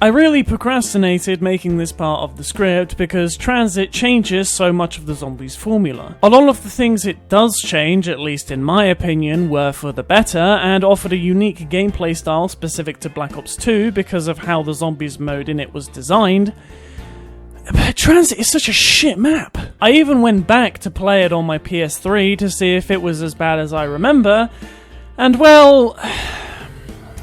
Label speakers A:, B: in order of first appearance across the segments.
A: I really procrastinated making this part of the script because Transit changes so much of the Zombies formula. A lot of the things it does change, at least in my opinion, were for the better and offered a unique gameplay style specific to Black Ops 2 because of how the Zombies mode in it was designed. But Transit is such a shit map. I even went back to play it on my PS3 to see if it was as bad as I remember, and well,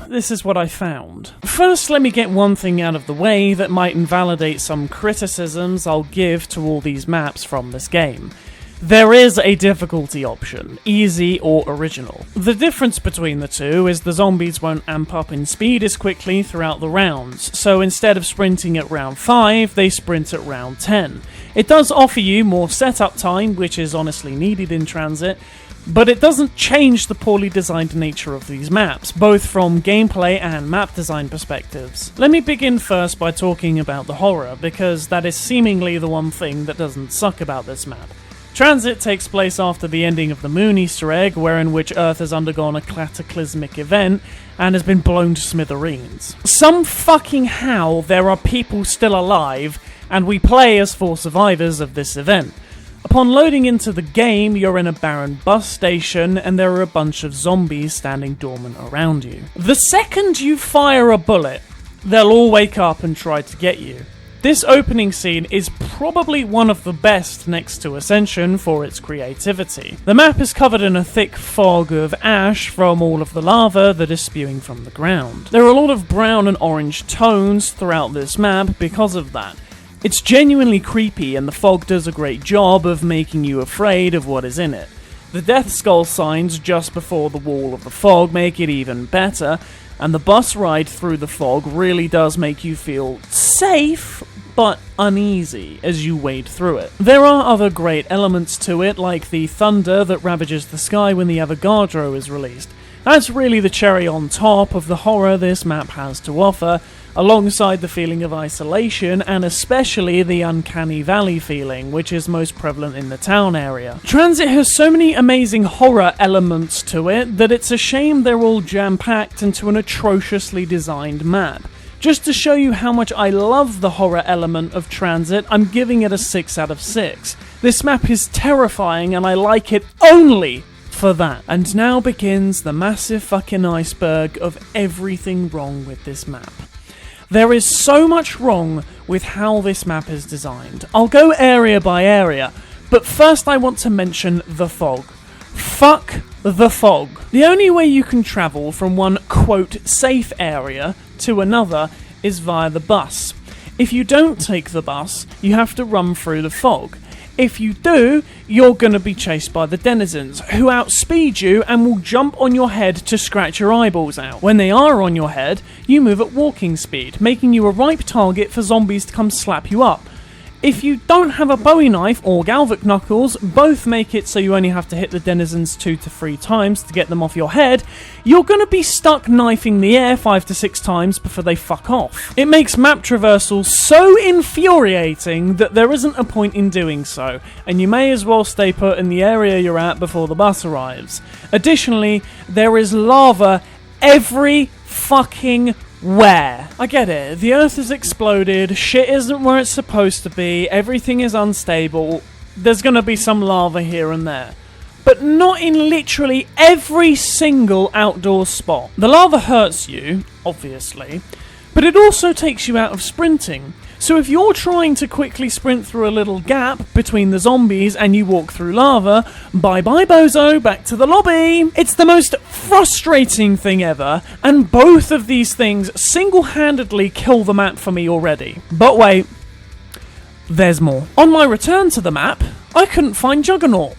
A: this is what I found. First, let me get one thing out of the way that might invalidate some criticisms I'll give to all these maps from this game. There is a difficulty option, easy or original. The difference between the two is the zombies won't amp up in speed as quickly throughout the rounds, so instead of sprinting at round 5, they sprint at round 10. It does offer you more setup time, which is honestly needed in Transit, but it doesn't change the poorly designed nature of these maps, both from gameplay and map design perspectives. Let me begin first by talking about the horror, because that is seemingly the one thing that doesn't suck about this map. Transit takes place after the ending of the Moon Easter egg, wherein which Earth has undergone a cataclysmic event and has been blown to smithereens. Some fucking how there are people still alive, and we play as 4 survivors of this event. Upon loading into the game, you're in a barren bus station and there are a bunch of zombies standing dormant around you. The second you fire a bullet, they'll all wake up and try to get you. This opening scene is probably one of the best next to Ascension for its creativity. The map is covered in a thick fog of ash from all of the lava that is spewing from the ground. There are a lot of brown and orange tones throughout this map because of that. It's genuinely creepy and the fog does a great job of making you afraid of what is in it. The death skull signs just before the wall of the fog make it even better, and the bus ride through the fog really does make you feel safe, but uneasy as you wade through it. There are other great elements to it, like the thunder that ravages the sky when the Avogadro is released. That's really the cherry on top of the horror this map has to offer, alongside the feeling of isolation and especially the uncanny valley feeling, which is most prevalent in the town area. Transit has so many amazing horror elements to it that it's a shame they're all jam-packed into an atrociously designed map. Just to show you how much I love the horror element of Transit, I'm giving it a 6 out of 6. This map is terrifying and I like it only for that. And now begins the massive fucking iceberg of everything wrong with this map. There is so much wrong with how this map is designed. I'll go area by area, but first I want to mention the fog. Fuck the fog. The only way you can travel from one, quote, safe area to another is via the bus. If you don't take the bus, you have to run through the fog. If you do, you're going to be chased by the denizens, who outspeed you and will jump on your head to scratch your eyeballs out. When they are on your head, you move at walking speed, making you a ripe target for zombies to come slap you up. If you don't have a Bowie knife or Galvic knuckles, both make it so you only have to hit the denizens 2 to 3 times to get them off your head, you're going to be stuck knifing the air 5 to 6 times before they fuck off. It makes map traversal so infuriating that there isn't a point in doing so, and you may as well stay put in the area you're at before the bus arrives. Additionally, there is lava every fucking where? I get it, the earth has exploded, shit isn't where it's supposed to be, everything is unstable, there's gonna be some lava here and there. But not in literally every single outdoor spot. The lava hurts you, obviously, but it also takes you out of sprinting. So if you're trying to quickly sprint through a little gap between the zombies and you walk through lava, bye-bye bozo, back to the lobby. It's the most frustrating thing ever, and both of these things single-handedly kill the map for me already. But wait, there's more. On my return to the map, I couldn't find Juggernaut.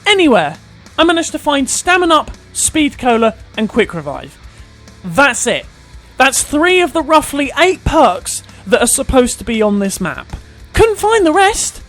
A: Anywhere. I managed to find Stamina Up, Speed Cola, and Quick Revive. That's it. That's 3 of the roughly 8 perks that are supposed to be on this map. Couldn't find the rest.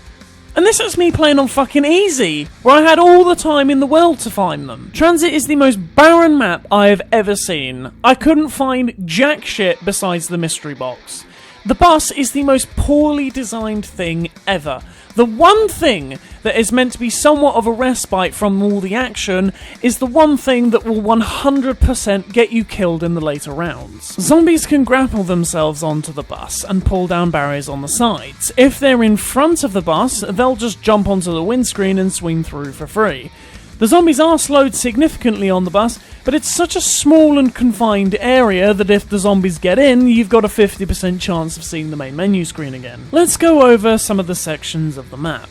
A: And this is me playing on fucking easy, where I had all the time in the world to find them. Transit is the most barren map I have ever seen. I couldn't find jack shit besides the mystery box. The bus is the most poorly designed thing ever. The one thing that is meant to be somewhat of a respite from all the action is the one thing that will 100% get you killed in the later rounds. Zombies can grapple themselves onto the bus and pull down barriers on the sides. If they're in front of the bus, they'll just jump onto the windscreen and swing through for free. The zombies are slowed significantly on the bus, but it's such a small and confined area that if the zombies get in, you've got a 50% chance of seeing the main menu screen again. Let's go over some of the sections of the map.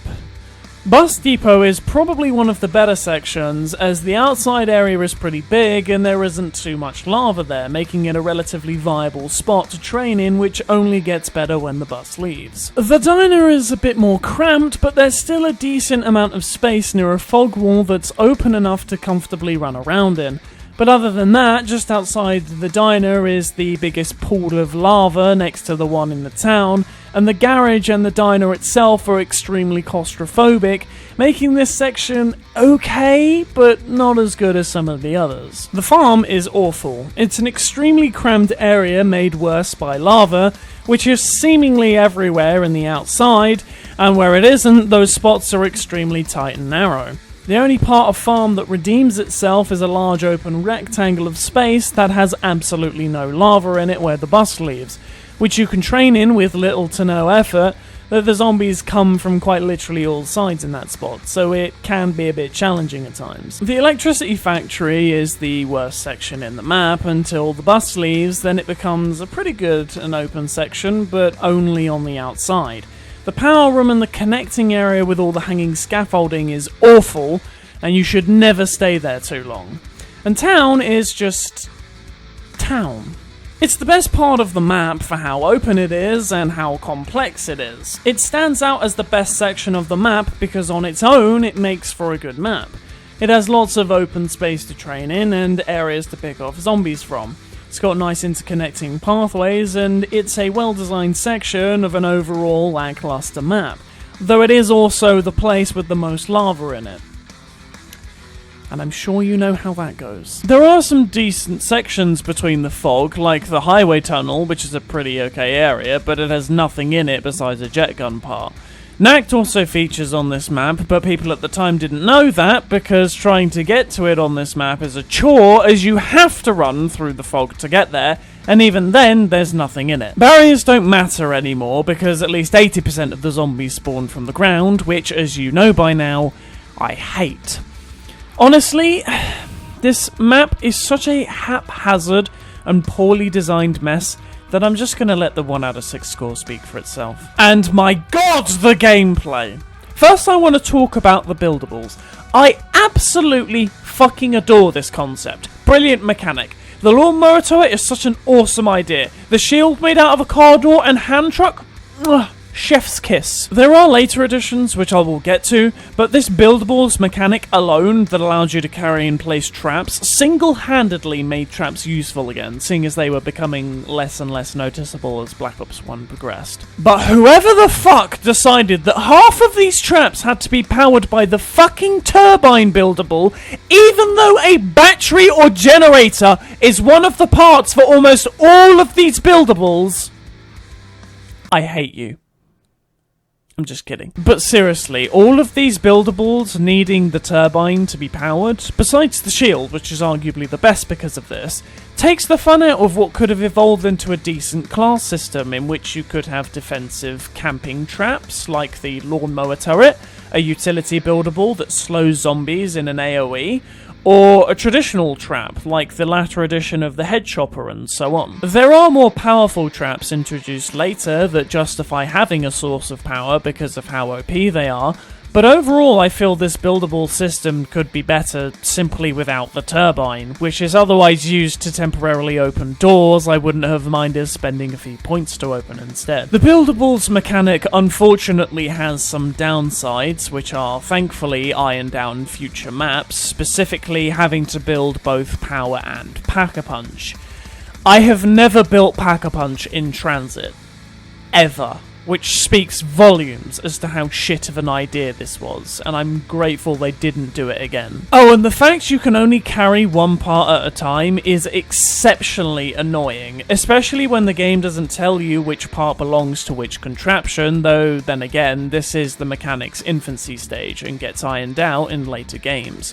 A: Bus Depot is probably one of the better sections, as the outside area is pretty big and there isn't too much lava there, making it a relatively viable spot to train in, which only gets better when the bus leaves. The diner is a bit more cramped, but there's still a decent amount of space near a fog wall that's open enough to comfortably run around in. But other than that, just outside the diner is the biggest pool of lava next to the one in the town, and the garage and the diner itself are extremely claustrophobic, making this section okay, but not as good as some of the others. The farm is awful. It's an extremely crammed area made worse by lava, which is seemingly everywhere in the outside, and where it isn't, those spots are extremely tight and narrow. The only part of farm that redeems itself is a large open rectangle of space that has absolutely no lava in it where the bus leaves, which you can train in with little to no effort, though the zombies come from quite literally all sides in that spot, so it can be a bit challenging at times. The electricity factory is the worst section in the map until the bus leaves, then it becomes a pretty good and open section, but only on the outside. The power room and the connecting area with all the hanging scaffolding is awful, and you should never stay there too long. And town is just town. It's the best part of the map for how open it is and how complex it is. It stands out as the best section of the map because on its own it makes for a good map. It has lots of open space to train in and areas to pick off zombies from. It's got nice interconnecting pathways, and it's a well-designed section of an overall lackluster map, though it is also the place with the most lava in it. And I'm sure you know how that goes. There are some decent sections between the fog, like the highway tunnel, which is a pretty okay area, but it has nothing in it besides a jet gun part. Nact also features on this map, but people at the time didn't know that because trying to get to it on this map is a chore, as you have to run through the fog to get there, and even then, there's nothing in it. Barriers don't matter anymore because at least 80% of the zombies spawn from the ground, which, as you know by now, I hate. Honestly, this map is such a haphazard and poorly designed mess that I'm just going to let the 1 out of 6 score speak for itself. And my god, the gameplay! First, I want to talk about the buildables. I absolutely fucking adore this concept. Brilliant mechanic. The lawnmower turret is such an awesome idea. The shield made out of a car door and hand truck? Chef's kiss. There are later additions, which I will get to, but this buildables mechanic alone that allows you to carry and place traps single-handedly made traps useful again, seeing as they were becoming less and less noticeable as Black Ops 1 progressed. But whoever the fuck decided that half of these traps had to be powered by the fucking turbine buildable, even though a battery or generator is one of the parts for almost all of these buildables, I hate you. I'm just kidding. But seriously, all of these buildables needing the turbine to be powered, besides the shield, which is arguably the best because of this, takes the fun out of what could have evolved into a decent class system in which you could have defensive camping traps, like the lawnmower turret, a utility buildable that slows zombies in an AoE, or a traditional trap, like the latter edition of the head chopper and so on. There are more powerful traps introduced later that justify having a source of power because of how OP they are, but overall I feel this buildable system could be better simply without the turbine, which is otherwise used to temporarily open doors I wouldn't have minded spending a few points to open instead. The buildables mechanic unfortunately has some downsides, which are thankfully ironed out in future maps, specifically having to build both power and Pack-a-Punch. I have never built Pack-a-Punch in transit. Ever. which speaks volumes as to how shit of an idea this was, and I'm grateful they didn't do it again. Oh, and the fact you can only carry one part at a time is exceptionally annoying, especially when the game doesn't tell you which part belongs to which contraption, though then again, this is the mechanic's infancy stage and gets ironed out in later games.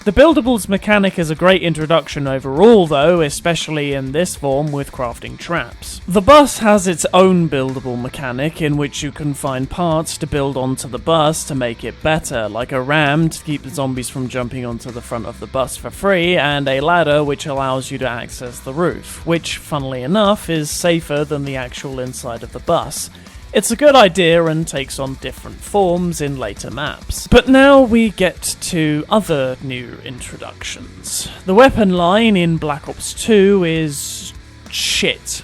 A: The buildables mechanic is a great introduction overall though, especially in this form with crafting traps. The bus has its own buildable mechanic in which you can find parts to build onto the bus to make it better, like a ram to keep the zombies from jumping onto the front of the bus for free, and a ladder which allows you to access the roof, which, funnily enough, is safer than the actual inside of the bus. It's a good idea and takes on different forms in later maps. But now we get to other new introductions. The weapon line in Black Ops 2 is shit.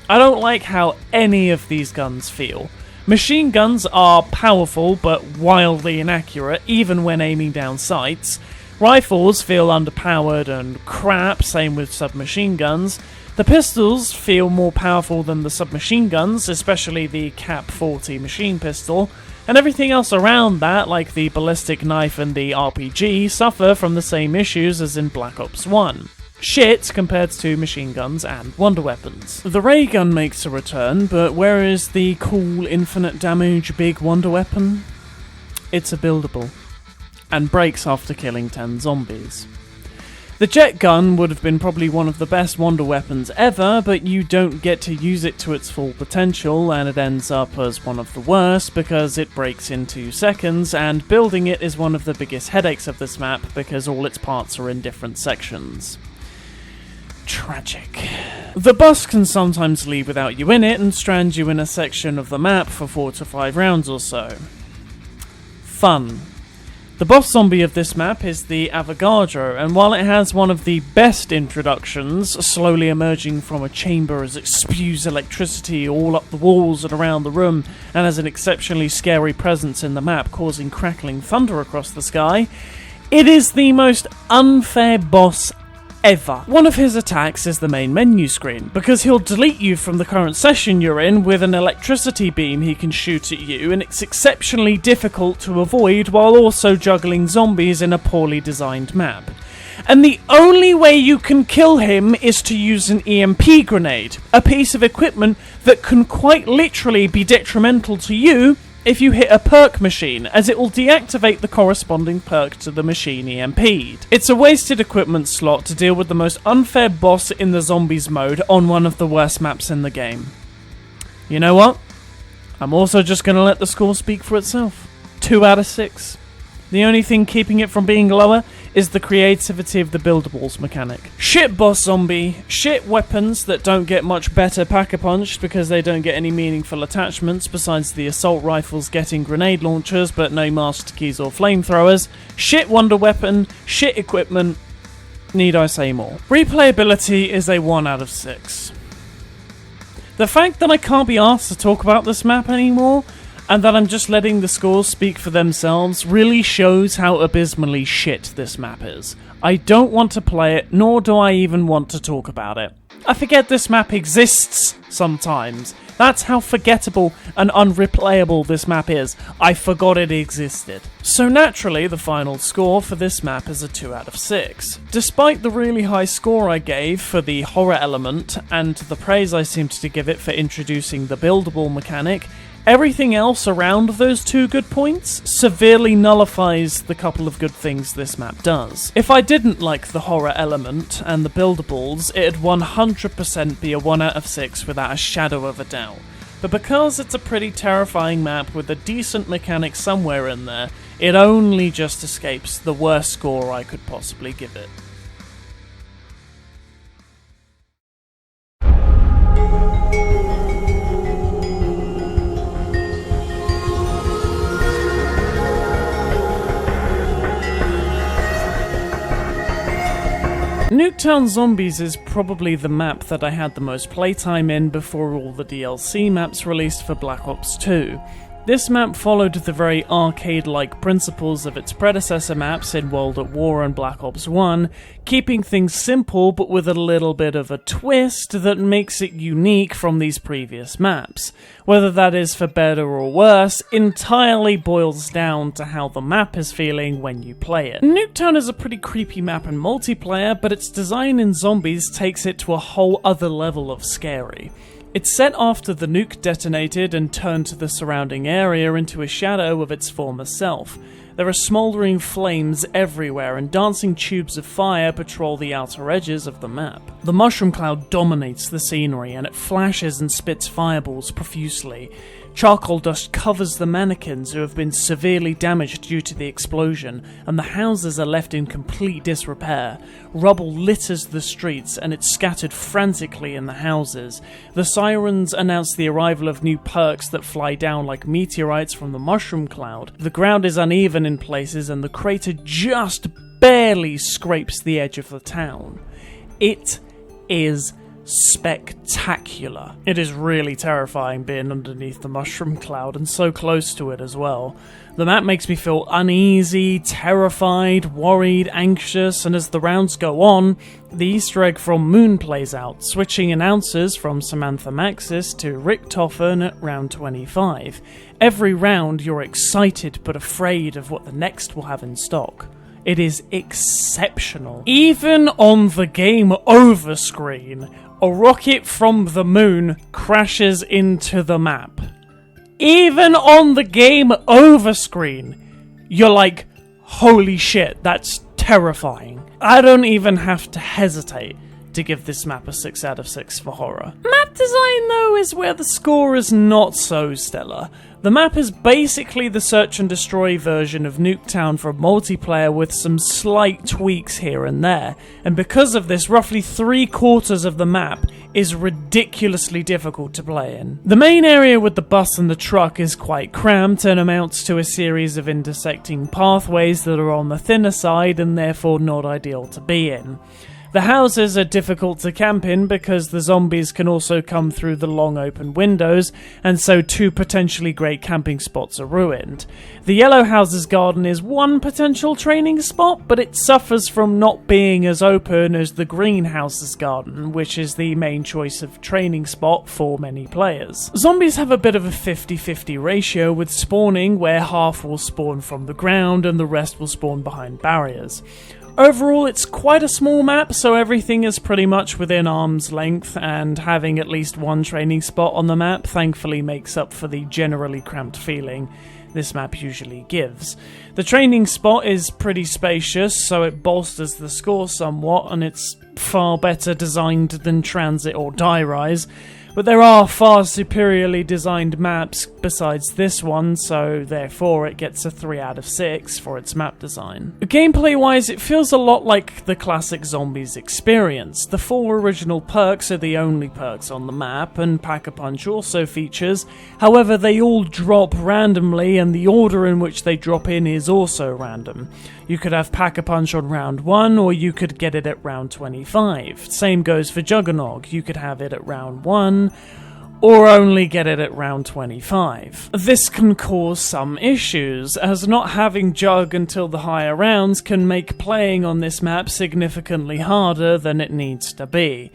A: I don't like how any of these guns feel. Machine guns are powerful but wildly inaccurate even when aiming down sights. Rifles feel underpowered and crap, same with submachine guns. The pistols feel more powerful than the submachine guns, especially the Cap 40 machine pistol, and everything else around that, like the ballistic knife and the RPG, suffer from the same issues as in Black Ops 1. Shit compared to machine guns and wonder weapons. The ray gun makes a return, but where is the cool infinite damage big wonder weapon? It's a buildable, and breaks after killing 10 zombies. The jet gun would have been probably one of the best wonder weapons ever, but you don't get to use it to its full potential, and it ends up as one of the worst because it breaks in 2 seconds, and building it is one of the biggest headaches of this map because all its parts are in different sections. Tragic. The bus can sometimes leave without you in it and strand you in a section of the map for 4 to 5 rounds or so. Fun. The boss zombie of this map is the Avogadro, and while it has one of the best introductions, slowly emerging from a chamber as it spews electricity all up the walls and around the room, and has an exceptionally scary presence in the map causing crackling thunder across the sky, it is the most unfair boss ever. One of his attacks is the main menu screen, because he'll delete you from the current session you're in with an electricity beam he can shoot at you, and it's exceptionally difficult to avoid while also juggling zombies in a poorly designed map. And the only way you can kill him is to use an EMP grenade, a piece of equipment that can quite literally be detrimental to you if you hit a perk machine, as it will deactivate the corresponding perk to the machine EMP'd. It's a wasted equipment slot to deal with the most unfair boss in the zombies mode on one of the worst maps in the game. You know what? I'm also just going to let the score speak for itself. 2 out of 6. The only thing keeping it from being lower is the creativity of the buildables mechanic. Shit boss zombie, shit weapons that don't get much better pack-a-punched because they don't get any meaningful attachments besides the assault rifles getting grenade launchers but no master keys or flamethrowers, shit wonder weapon, shit equipment, need I say more. Replayability is a 1 out of 6. The fact that I can't be asked to talk about this map anymore, and that I'm just letting the scores speak for themselves, really shows how abysmally shit this map is. I don't want to play it, nor do I even want to talk about it. I forget this map exists sometimes. That's how forgettable and unreplayable this map is. I forgot it existed. So naturally, the final score for this map is a 2 out of 6. Despite the really high score I gave for the horror element, and the praise I seemed to give it for introducing the buildable mechanic, everything else around those 2 good points severely nullifies the couple of good things this map does. If I didn't like the horror element and the buildables, it'd 100% be a 1 out of 6 without a shadow of a doubt. But because it's a pretty terrifying map with a decent mechanic somewhere in there, it only just escapes the worst score I could possibly give it. Nuketown Zombies is probably the map that I had the most playtime in before all the DLC maps released for Black Ops 2. This map followed the very arcade-like principles of its predecessor maps in World at War and Black Ops 1, keeping things simple but with a little bit of a twist that makes it unique from these previous maps. Whether that is for better or worse entirely boils down to how the map is feeling when you play it. Nuketown is a pretty creepy map in multiplayer, but its design in Zombies takes it to a whole other level of scary. It's set after the nuke detonated and turned the surrounding area into a shadow of its former self. There are smouldering flames everywhere, and dancing tubes of fire patrol the outer edges of the map. The mushroom cloud dominates the scenery, and it flashes and spits fireballs profusely. Charcoal dust covers the mannequins who have been severely damaged due to the explosion, and the houses are left in complete disrepair. Rubble litters the streets, and it's scattered frantically in the houses. The sirens announce the arrival of new perks that fly down like meteorites from the mushroom cloud. The ground is uneven in places, and the crater just barely scrapes the edge of the town. It is spectacular. It is really terrifying being underneath the mushroom cloud and so close to it as well. The map makes me feel uneasy, terrified, worried, anxious, and as the rounds go on, the Easter egg from Moon plays out, switching announcers from Samantha Maxis to Rick Toffen at round 25. Every round you're excited but afraid of what the next will have in stock. It is exceptional. Even on the game over screen, a rocket from the moon crashes into the map. Even on the game over screen, you're like, holy shit, that's terrifying. I don't even have to hesitate to give this map a 6 out of 6 for horror. Map design, though, is where the score is not so stellar. The map is basically the search and destroy version of Nuketown for multiplayer with some slight tweaks here and there, and because of this, roughly 3/4 of the map is ridiculously difficult to play in. The main area with the bus and the truck is quite cramped and amounts to a series of intersecting pathways that are on the thinner side and therefore not ideal to be in. The houses are difficult to camp in because the zombies can also come through the long open windows, and so 2 potentially great camping spots are ruined. The yellow house's garden is one potential training spot, but it suffers from not being as open as the green house's garden, which is the main choice of training spot for many players. Zombies have a bit of a 50-50 ratio with spawning, where half will spawn from the ground and the rest will spawn behind barriers. Overall, it's quite a small map, so everything is pretty much within arm's length, and having at least one training spot on the map thankfully makes up for the generally cramped feeling this map usually gives. The training spot is pretty spacious, so it bolsters the score somewhat, and it's far better designed than Transit or Die Rise. But there are far superiorly designed maps besides this one, so therefore it gets a 3 out of 6 for its map design. Gameplay-wise, it feels a lot like the classic Zombies experience. The 4 original perks are the only perks on the map, and Pack-a-Punch also features. However, they all drop randomly, and the order in which they drop in is also random. You could have Pack-a-Punch on round 1, or you could get it at round 25. Same goes for Juggernog. You could have it at round 1, or only get it at round 25. This can cause some issues, as not having Jug until the higher rounds can make playing on this map significantly harder than it needs to be.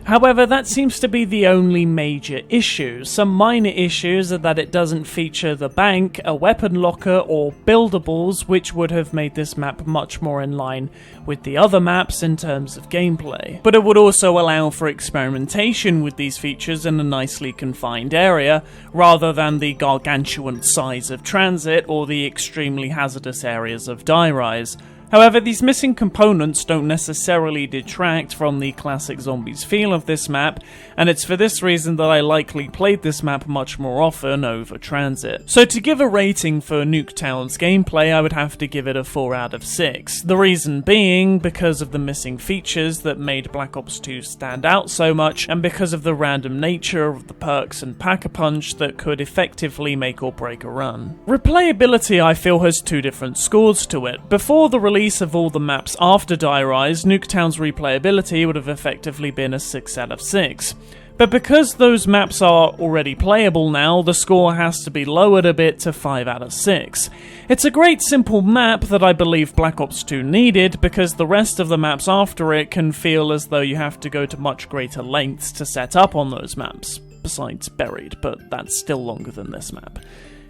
A: However, that seems to be the only major issue. Some minor issues are that it doesn't feature the bank, a weapon locker, or buildables, which would have made this map much more in line with the other maps in terms of gameplay. But it would also allow for experimentation with these features in a nicely confined area, rather than the gargantuan size of Transit or the extremely hazardous areas of Die Rise. However, these missing components don't necessarily detract from the classic Zombies feel of this map, and it's for this reason that I likely played this map much more often over Transit. So to give a rating for Nuketown's gameplay, I would have to give it a 4 out of 6. The reason being because of the missing features that made Black Ops 2 stand out so much, and because of the random nature of the perks and Pack-a-Punch that could effectively make or break a run. Replayability, I feel, has 2 different scores to it. Before the release of all the maps after Die Rise, Nuketown's replayability would have effectively been a 6 out of 6. But because those maps are already playable now, the score has to be lowered a bit to 5 out of 6. It's a great simple map that I believe Black Ops 2 needed, because the rest of the maps after it can feel as though you have to go to much greater lengths to set up on those maps, besides Buried, but that's still longer than this map.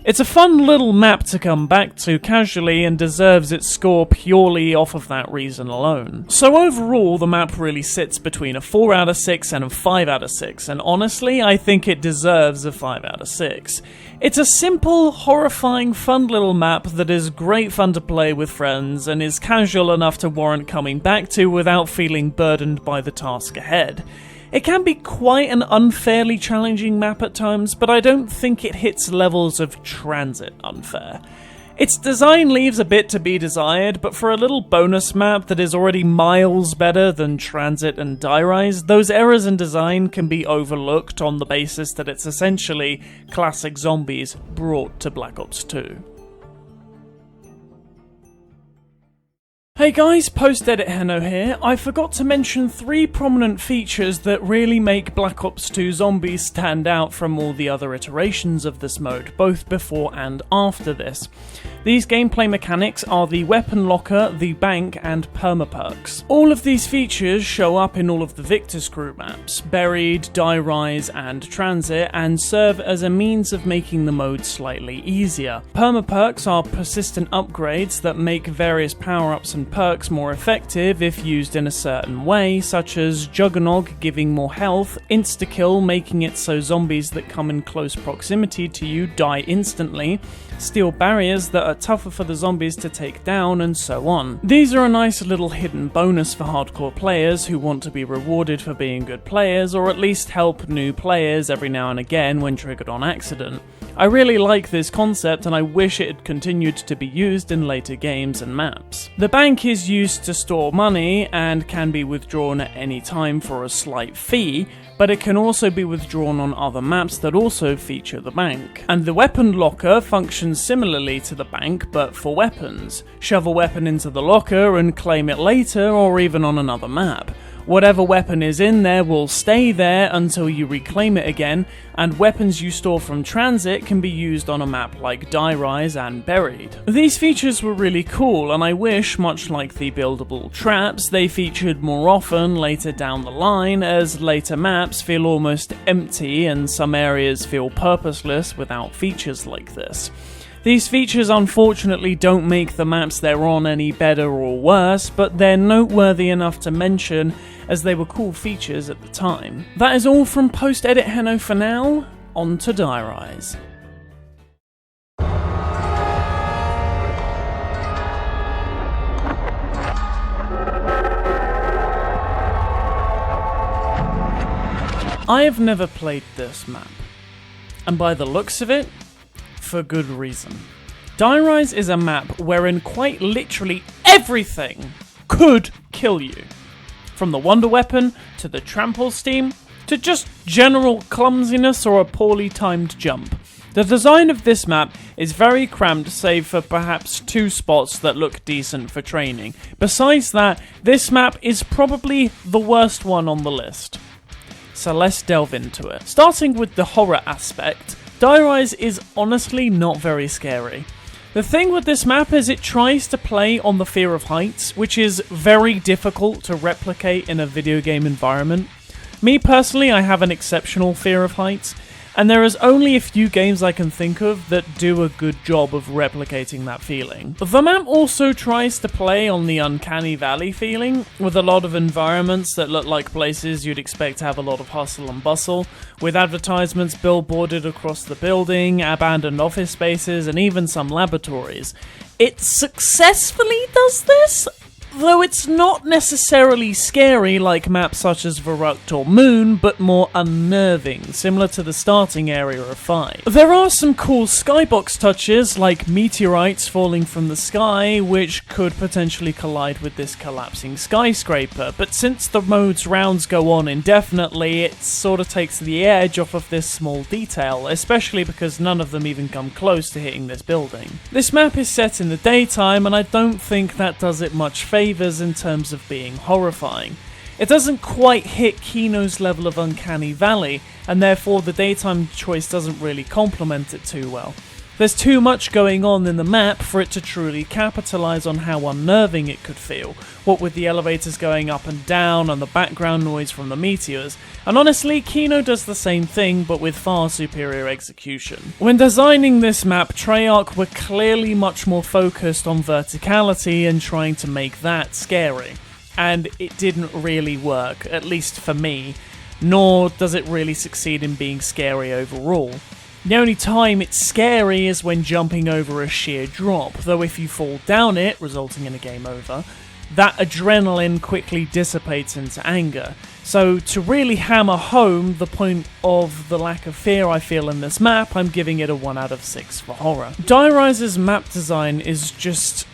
A: It's a fun little map to come back to casually and deserves its score purely off of that reason alone. So overall, the map really sits between a 4 out of 6 and a 5 out of 6, and honestly, I think it deserves a 5 out of 6. It's a simple, horrifying, fun little map that is great fun to play with friends and is casual enough to warrant coming back to without feeling burdened by the task ahead. It can be quite an unfairly challenging map at times, but I don't think it hits levels of Transit unfair. Its design leaves a bit to be desired, but for a little bonus map that is already miles better than Transit and Die Rise, those errors in design can be overlooked on the basis that it's essentially classic zombies brought to Black Ops 2. Hey guys, post-edit Henno here. I forgot to mention 3 prominent features that really make Black Ops 2 Zombies stand out from all the other iterations of this mode, both before and after this. These gameplay mechanics are the weapon locker, the bank, and permaperks. All of these features show up in all of the Victor's Crew maps, Buried, Die Rise, and Transit, and serve as a means of making the mode slightly easier. Permaperks are persistent upgrades that make various power-ups and perks more effective if used in a certain way, such as Juggernog giving more health, insta-kill making it so zombies that come in close proximity to you die instantly, steel barriers that are tougher for the zombies to take down, and so on. These are a nice little hidden bonus for hardcore players who want to be rewarded for being good players, or at least help new players every now and again when triggered on accident. I really like this concept and I wish it had continued to be used in later games and maps. The bank is used to store money and can be withdrawn at any time for a slight fee, but it can also be withdrawn on other maps that also feature the bank. And the weapon locker functions similarly to the bank, but for weapons. Shove a weapon into the locker and claim it later, or even on another map. Whatever weapon is in there will stay there until you reclaim it again, and weapons you store from Transit can be used on a map like Die Rise and Buried. These features were really cool, and I wish, much like the buildable traps, they featured more often later down the line, as later maps feel almost empty and some areas feel purposeless without features like this. These features unfortunately don't make the maps they're on any better or worse, but they're noteworthy enough to mention as they were cool features at the time. That is all from post-edit Henno for now, on to Die Rise. I have never played this map, and by the looks of it, for good reason. Die Rise is a map wherein quite literally everything could kill you. From the wonder weapon, to the trample steam, to just general clumsiness or a poorly timed jump. The design of this map is very cramped save for perhaps 2 spots that look decent for training. Besides that, this map is probably the worst one on the list. So let's delve into it. Starting with the horror aspect, Die Rise is honestly not very scary. The thing with this map is it tries to play on the fear of heights, which is very difficult to replicate in a video game environment. Me personally, I have an exceptional fear of heights, and there is only a few games I can think of that do a good job of replicating that feeling. The map also tries to play on the uncanny valley feeling, with a lot of environments that look like places you'd expect to have a lot of hustle and bustle, with advertisements billboarded across the building, abandoned office spaces, and even some laboratories. It successfully does this, though it's not necessarily scary like maps such as Verrückt or Moon, but more unnerving, similar to the starting area of 5. There are some cool skybox touches, like meteorites falling from the sky, which could potentially collide with this collapsing skyscraper, but since the mode's rounds go on indefinitely, it sort of takes the edge off of this small detail, especially because none of them even come close to hitting this building. This map is set in the daytime, and I don't think that does it much favors in terms of being horrifying. It doesn't quite hit Kino's level of Uncanny Valley, and therefore the daytime choice doesn't really complement it too well. There's too much going on in the map for it to truly capitalise on how unnerving it could feel, what with the elevators going up and down and the background noise from the meteors, and honestly, Kino does the same thing but with far superior execution. When designing this map, Treyarch were clearly much more focused on verticality and trying to make that scary, and it didn't really work, at least for me, nor does it really succeed in being scary overall. The only time it's scary is when jumping over a sheer drop, though if you fall down it, resulting in a game over, that adrenaline quickly dissipates into anger. So to really hammer home the point of the lack of fear I feel in this map, I'm giving it a 1 out of 6 for horror. Die Rise's map design is just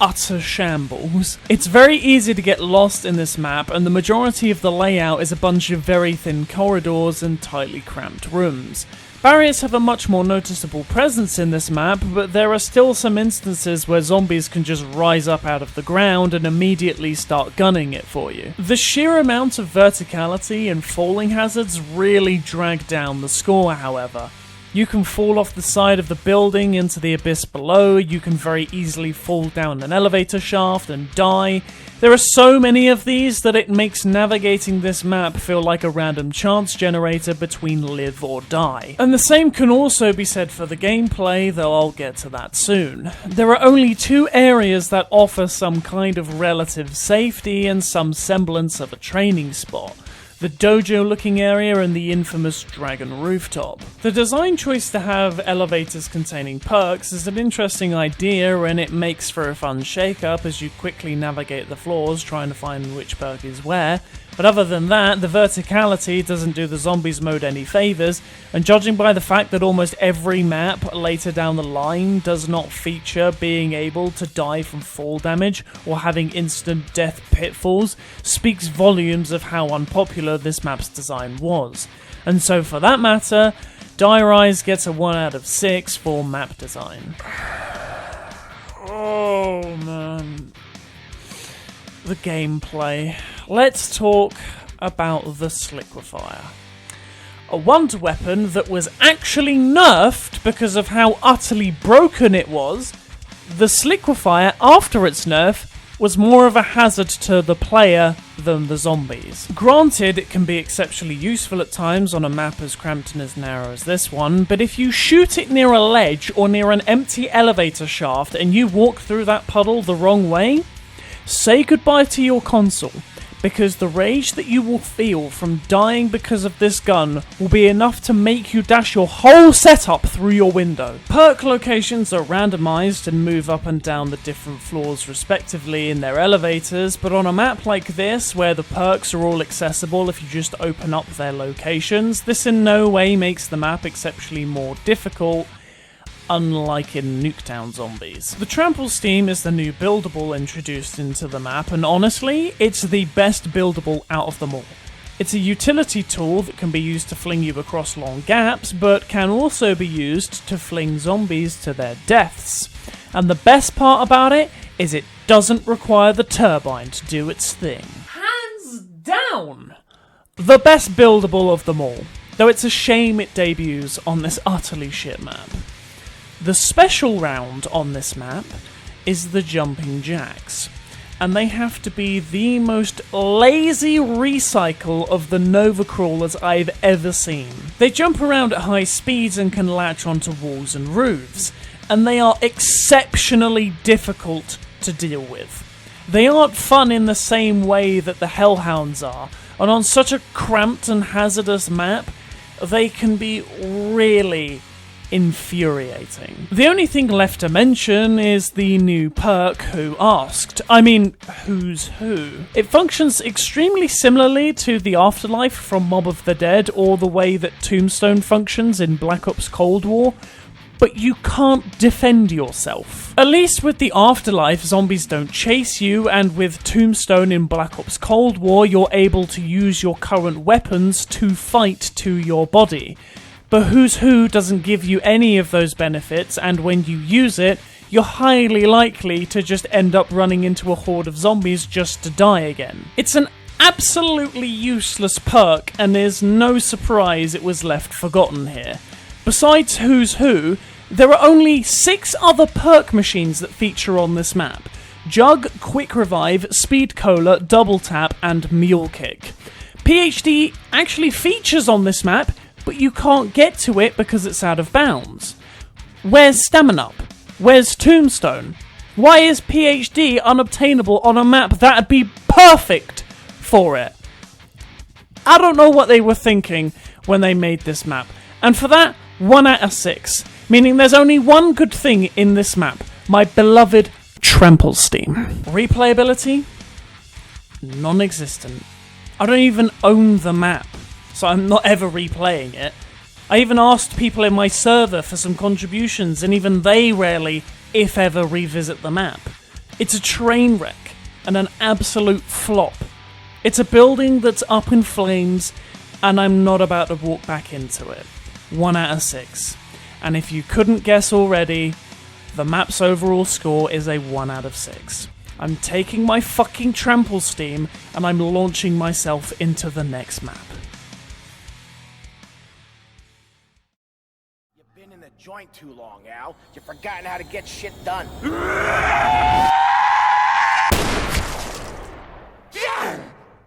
A: utter shambles. It's very easy to get lost in this map, and the majority of the layout is a bunch of very thin corridors and tightly cramped rooms. Barriers have a much more noticeable presence in this map, but there are still some instances where zombies can just rise up out of the ground and immediately start gunning it for you. The sheer amount of verticality and falling hazards really drag down the score, however. You can fall off the side of the building into the abyss below, you can very easily fall down an elevator shaft and die. There are so many of these that it makes navigating this map feel like a random chance generator between live or die. And the same can also be said for the gameplay, though I'll get to that soon. There are only 2 areas that offer some kind of relative safety and some semblance of a training spot. The dojo-looking area and the infamous Dragon Rooftop. The design choice to have elevators containing perks is an interesting idea, and it makes for a fun shake-up as you quickly navigate the floors trying to find which perk is where. But other than that, the verticality doesn't do the zombies mode any favours, and judging by the fact that almost every map later down the line does not feature being able to die from fall damage or having instant death pitfalls, speaks volumes of how unpopular this map's design was. And so for that matter, Die Rise gets a 1 out of 6 for map design. Oh man. The gameplay. Let's talk about the Sliquifier. A wonder weapon that was actually nerfed because of how utterly broken it was. The Sliquifier, after its nerf, was more of a hazard to the player than the zombies. Granted, it can be exceptionally useful at times on a map as cramped and as narrow as this one, but if you shoot it near a ledge or near an empty elevator shaft and you walk through that puddle the wrong way, say goodbye to your console, because the rage that you will feel from dying because of this gun will be enough to make you dash your whole setup through your window. Perk locations are randomized and move up and down the different floors respectively in their elevators, but on a map like this, where the perks are all accessible if you just open up their locations, this in no way makes the map exceptionally more difficult, unlike in Nuketown Zombies. The Trample Steam is the new buildable introduced into the map, and honestly, it's the best buildable out of them all. It's a utility tool that can be used to fling you across long gaps, but can also be used to fling zombies to their deaths. And the best part about it is it doesn't require the turbine to do its thing. Hands down! The best buildable of them all, though it's a shame it debuts on this utterly shit map. The special round on this map is the Jumping Jacks, and they have to be the most lazy recycle of the Nova Crawlers I've ever seen. They jump around at high speeds and can latch onto walls and roofs, and they are exceptionally difficult to deal with. They aren't fun in the same way that the Hellhounds are, and on such a cramped and hazardous map, they can be really infuriating. The only thing left to mention is the new perk Who Asked. I mean, who's who? It functions extremely similarly to the Afterlife from Mob of the Dead or the way that Tombstone functions in Black Ops Cold War, but you can't defend yourself. At least with the Afterlife, zombies don't chase you, and with Tombstone in Black Ops Cold War, you're able to use your current weapons to fight to your body. But Who's Who doesn't give you any of those benefits, and when you use it, you're highly likely to just end up running into a horde of zombies just to die again. It's an absolutely useless perk, and there's no surprise it was left forgotten here. Besides Who's Who, there are only 6 other perk machines that feature on this map. Jug, Quick Revive, Speed Cola, Double Tap, and Mule Kick. PhD actually features on this map, but you can't get to it because it's out of bounds. Where's Stamina Up? Where's Tombstone? Why is PhD unobtainable on a map that'd be perfect for it? I don't know what they were thinking when they made this map. And for that, 1 out of 6. Meaning there's only one good thing in this map. My beloved Trample Steam. Replayability? Non-existent. I don't even own the map, so I'm not ever replaying it. I even asked people in my server for some contributions, and even they rarely, if ever, revisit the map. It's a train wreck, and an absolute flop. It's a building that's up in flames, and I'm not about to walk back into it. 1 out of 6. And if you couldn't guess already, the map's overall score is a 1 out of 6. I'm taking my fucking Trample Steam, and I'm launching myself into the next map.
B: You've been in the joint too long, Al. You've forgotten how to get shit done.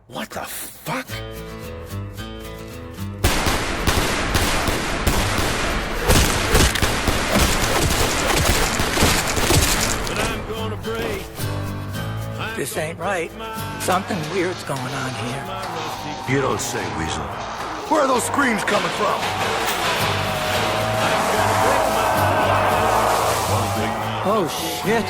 B: What the fuck?
C: This ain't right. Something weird's going on here.
D: You don't say, Weasel. Where are those screams coming from?
C: Oh, shit.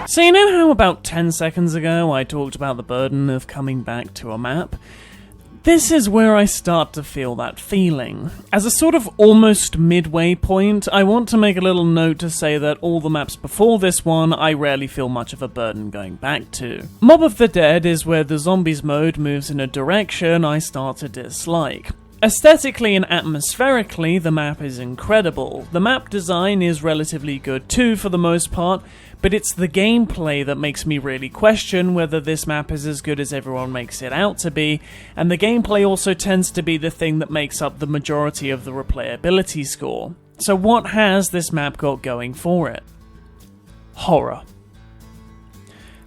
A: So you know how about 10 seconds ago I talked about the burden of coming back to a map? This is where I start to feel that feeling. As a sort of almost midway point, I want to make a little note to say that all the maps before this one, I rarely feel much of a burden going back to. Mob of the Dead is where the Zombies mode moves in a direction I start to dislike. Aesthetically and atmospherically, the map is incredible. The map design is relatively good too for the most part, but it's the gameplay that makes me really question whether this map is as good as everyone makes it out to be, and the gameplay also tends to be the thing that makes up the majority of the replayability score. So what has this map got going for it? Horror.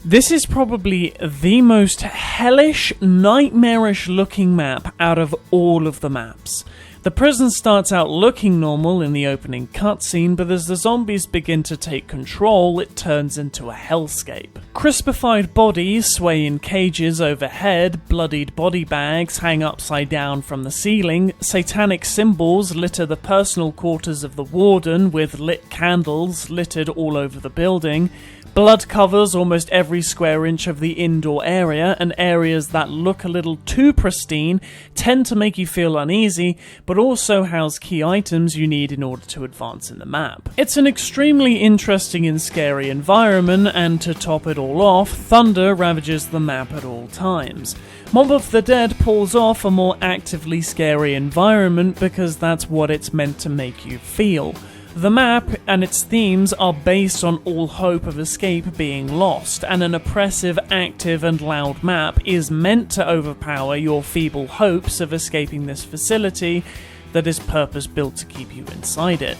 A: This is probably the most hellish, nightmarish looking map out of all of the maps. The prison starts out looking normal in the opening cutscene, but as the zombies begin to take control, it turns into a hellscape. Crispified bodies sway in cages overhead, bloodied body bags hang upside down from the ceiling, satanic symbols litter the personal quarters of the warden with lit candles littered all over the building. Blood covers almost every square inch of the indoor area, and areas that look a little too pristine tend to make you feel uneasy, but also house key items you need in order to advance in the map. It's an extremely interesting and scary environment, and to top it all off, thunder ravages the map at all times. Mob of the Dead pulls off a more actively scary environment because that's what it's meant to make you feel. The map and its themes are based on all hope of escape being lost, and an oppressive, active and loud map is meant to overpower your feeble hopes of escaping this facility that is purpose-built to keep you inside it.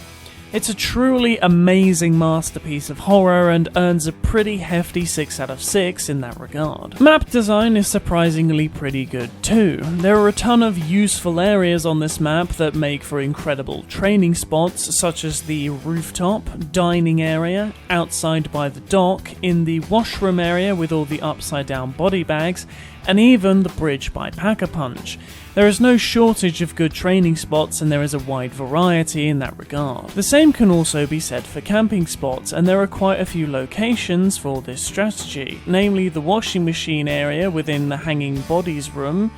A: It's a truly amazing masterpiece of horror and earns a pretty hefty 6 out of 6 in that regard. Map design is surprisingly pretty good too. There are a ton of useful areas on this map that make for incredible training spots, such as the rooftop, dining area, outside by the dock, in the washroom area with all the upside down body bags, and even the bridge by Pack-a-Punch. There is no shortage of good training spots, and there is a wide variety in that regard. The same can also be said for camping spots, and there are quite a few locations for this strategy, namely the washing machine area within the hanging bodies room,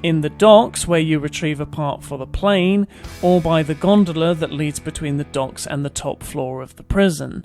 A: in the docks where you retrieve a part for the plane, or by the gondola that leads between the docks and the top floor of the prison.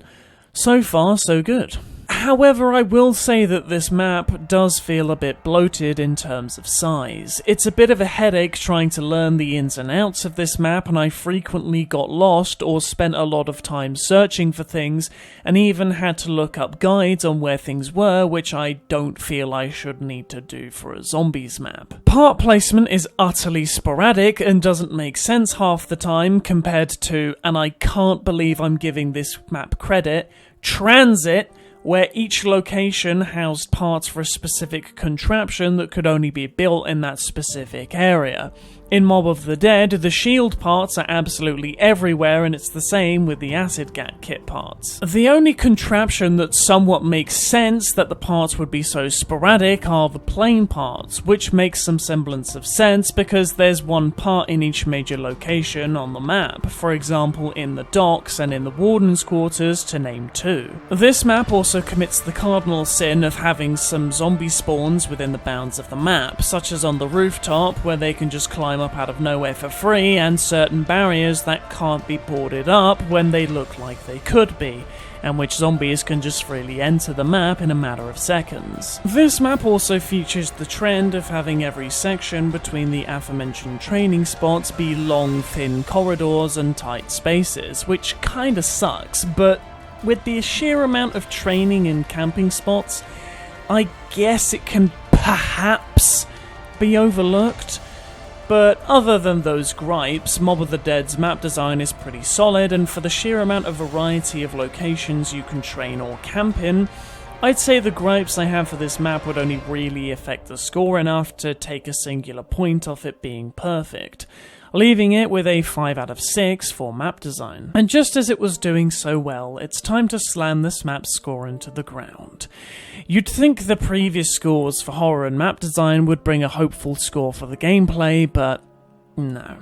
A: So far, so good. However, I will say that this map does feel a bit bloated in terms of size. It's a bit of a headache trying to learn the ins and outs of this map, and I frequently got lost or spent a lot of time searching for things, and even had to look up guides on where things were, which I don't feel I should need to do for a zombies map. Part placement is utterly sporadic and doesn't make sense half the time compared to, and I can't believe I'm giving this map credit, transit, where each location housed parts for a specific contraption that could only be built in that specific area. In Mob of the Dead, the shield parts are absolutely everywhere, and it's the same with the acid gat kit parts. The only contraption that somewhat makes sense that the parts would be so sporadic are the plane parts, which makes some semblance of sense because there's one part in each major location on the map, for example in the docks and in the warden's quarters, to name two. This map also commits the cardinal sin of having some zombie spawns within the bounds of the map, such as on the rooftop where they can just climb up out of nowhere for free, and certain barriers that can't be boarded up when they look like they could be, and which zombies can just freely enter the map in a matter of seconds. This map also features the trend of having every section between the aforementioned training spots be long, thin corridors and tight spaces, which kinda sucks, but with the sheer amount of training and camping spots, I guess it can perhaps be overlooked. But other than those gripes, Mob of the Dead's map design is pretty solid, and for the sheer amount of variety of locations you can train or camp in, I'd say the gripes I have for this map would only really affect the score enough to take a singular point off it being perfect, leaving it with a 5 out of 6 for map design. And just as it was doing so well, it's time to slam this map's score into the ground. You'd think the previous scores for horror and map design would bring a hopeful score for the gameplay, but no.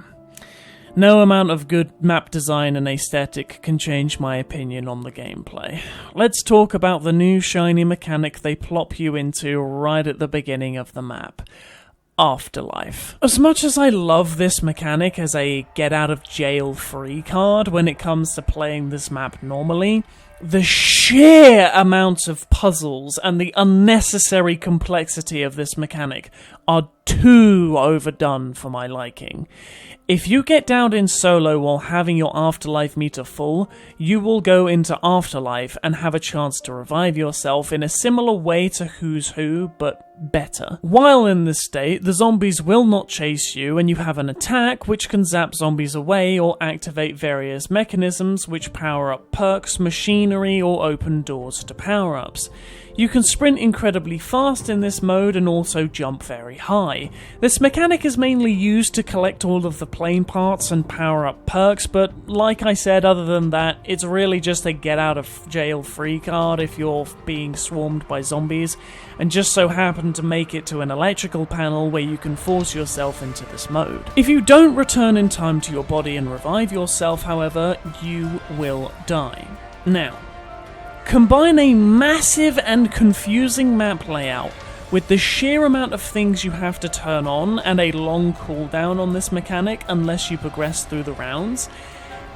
A: No amount of good map design and aesthetic can change my opinion on the gameplay. Let's talk about the new shiny mechanic they plop you into right at the beginning of the map. Afterlife. As much as I love this mechanic as a get-out-of-jail-free card when it comes to playing this map normally, the sheer amount of puzzles and the unnecessary complexity of this mechanic are too overdone for my liking. If you get downed in solo while having your afterlife meter full, you will go into afterlife and have a chance to revive yourself in a similar way to Who's Who, but better. While in this state, the zombies will not chase you, and you have an attack which can zap zombies away or activate various mechanisms which power up perks, machinery, or open doors to power-ups. You can sprint incredibly fast in this mode and also jump very high. This mechanic is mainly used to collect all of the plane parts and power up perks, but like I said, other than that, it's really just a get out of jail free card if you're being swarmed by zombies, and just so happen to make it to an electrical panel where you can force yourself into this mode. If you don't return in time to your body and revive yourself, however, you will die. Now, combine a massive and confusing map layout with the sheer amount of things you have to turn on and a long cooldown on this mechanic unless you progress through the rounds,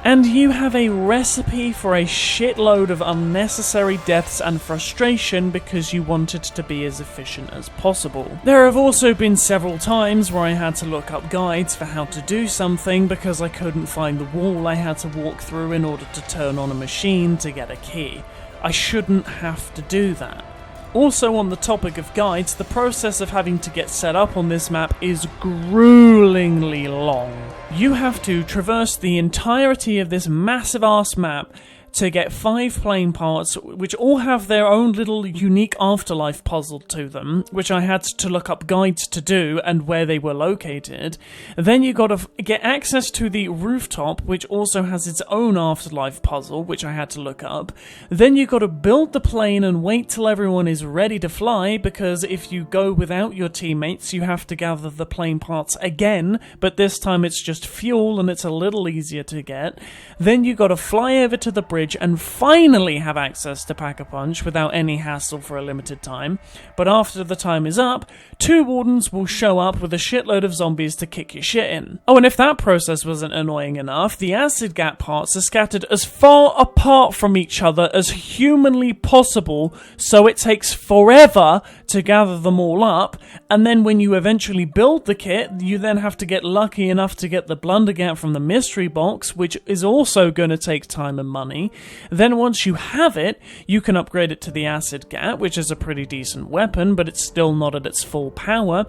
A: and you have a recipe for a shitload of unnecessary deaths and frustration because you want it to be as efficient as possible. There have also been several times where I had to look up guides for how to do something because I couldn't find the wall I had to walk through in order to turn on a machine to get a key. I shouldn't have to do that. Also, on the topic of guides, the process of having to get set up on this map is gruelingly long. You have to traverse the entirety of this massive ass map to get 5 plane parts, which all have their own little unique afterlife puzzle to them, which I had to look up guides to do and where they were located. Then you gotta get access to the rooftop, which also has its own afterlife puzzle, which I had to look up. Then you gotta build the plane and wait till everyone is ready to fly, because if you go without your teammates, you have to gather the plane parts again, but this time it's just fuel and it's a little easier to get. Then you gotta fly over to the bridge fridge and finally have access to Pack-a-Punch without any hassle for a limited time, but after the time is up, 2 wardens will show up with a shitload of zombies to kick your shit in. Oh, and if that process wasn't annoying enough, the acid gap parts are scattered as far apart from each other as humanly possible, so it takes forever to gather them all up, and then when you eventually build the kit, you then have to get lucky enough to get the blunder gap from the mystery box, which is also going to take time and money. Then once you have it, you can upgrade it to the acid gap, which is a pretty decent weapon, but it's still not at its full power.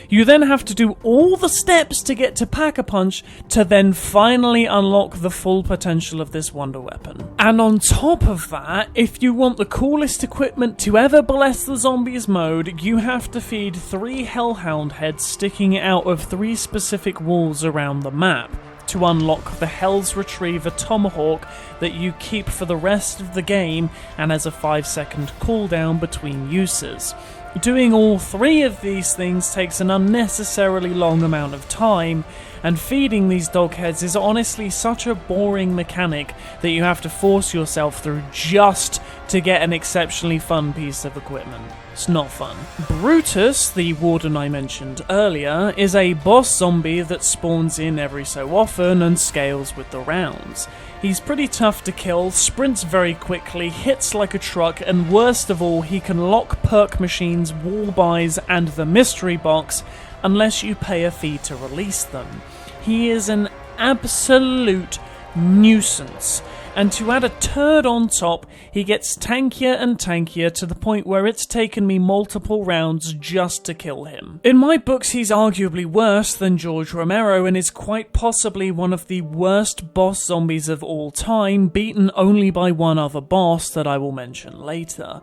A: You then have to do all the steps to get to Pack-a-Punch to then finally unlock the full potential of this wonder weapon. And on top of that, if you want the coolest equipment to ever bless the zombies mode, you have to feed 3 hellhound heads sticking out of 3 specific walls around the map to unlock the Hell's Retriever Tomahawk that you keep for the rest of the game and has a 5-second cooldown between uses. Doing all 3 of these things takes an unnecessarily long amount of time, and feeding these dog heads is honestly such a boring mechanic that you have to force yourself through just to get an exceptionally fun piece of equipment. It's not fun. Brutus, the warden I mentioned earlier, is a boss zombie that spawns in every so often and scales with the rounds. He's pretty tough to kill, sprints very quickly, hits like a truck, and worst of all, he can lock perk machines, wall buys, and the mystery box unless you pay a fee to release them. He is an absolute nuisance. And to add a turd on top, he gets tankier and tankier to the point where it's taken me multiple rounds just to kill him. In my books, he's arguably worse than George Romero and is quite possibly one of the worst boss zombies of all time, beaten only by one other boss that I will mention later.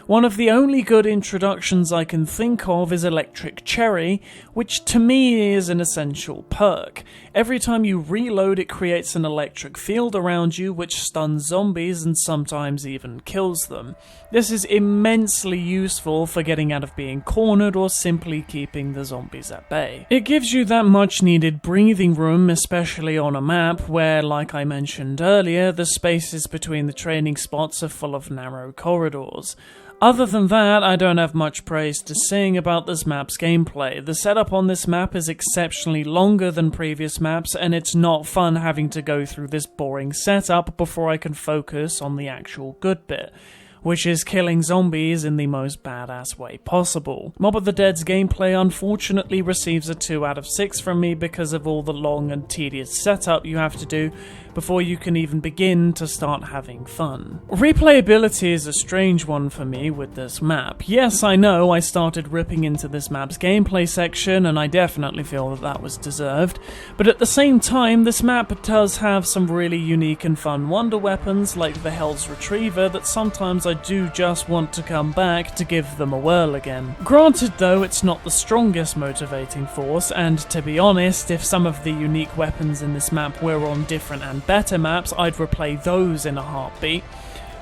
A: One of the only good introductions I can think of is Electric Cherry, which to me is an essential perk. Every time you reload, it creates an electric field around you which stuns zombies and sometimes even kills them. This is immensely useful for getting out of being cornered or simply keeping the zombies at bay. It gives you that much needed breathing room, especially on a map where, like I mentioned earlier, the spaces between the training spots are full of narrow corridors. Other than that, I don't have much praise to sing about this map's gameplay. The setup on this map is exceptionally longer than previous maps, and it's not fun having to go through this boring setup before I can focus on the actual good bit, which is killing zombies in the most badass way possible. Mob of the Dead's gameplay unfortunately receives a 2 out of 6 from me because of all the long and tedious setup you have to do before you can even begin to start having fun. Replayability is a strange one for me with this map. Yes, I know I started ripping into this map's gameplay section, and I definitely feel that that was deserved, but at the same time, this map does have some really unique and fun wonder weapons like the Hell's Retriever that sometimes I do just want to come back to give them a whirl again. Granted though, it's not the strongest motivating force, and to be honest, if some of the unique weapons in this map were on different and better maps, I'd replay those in a heartbeat.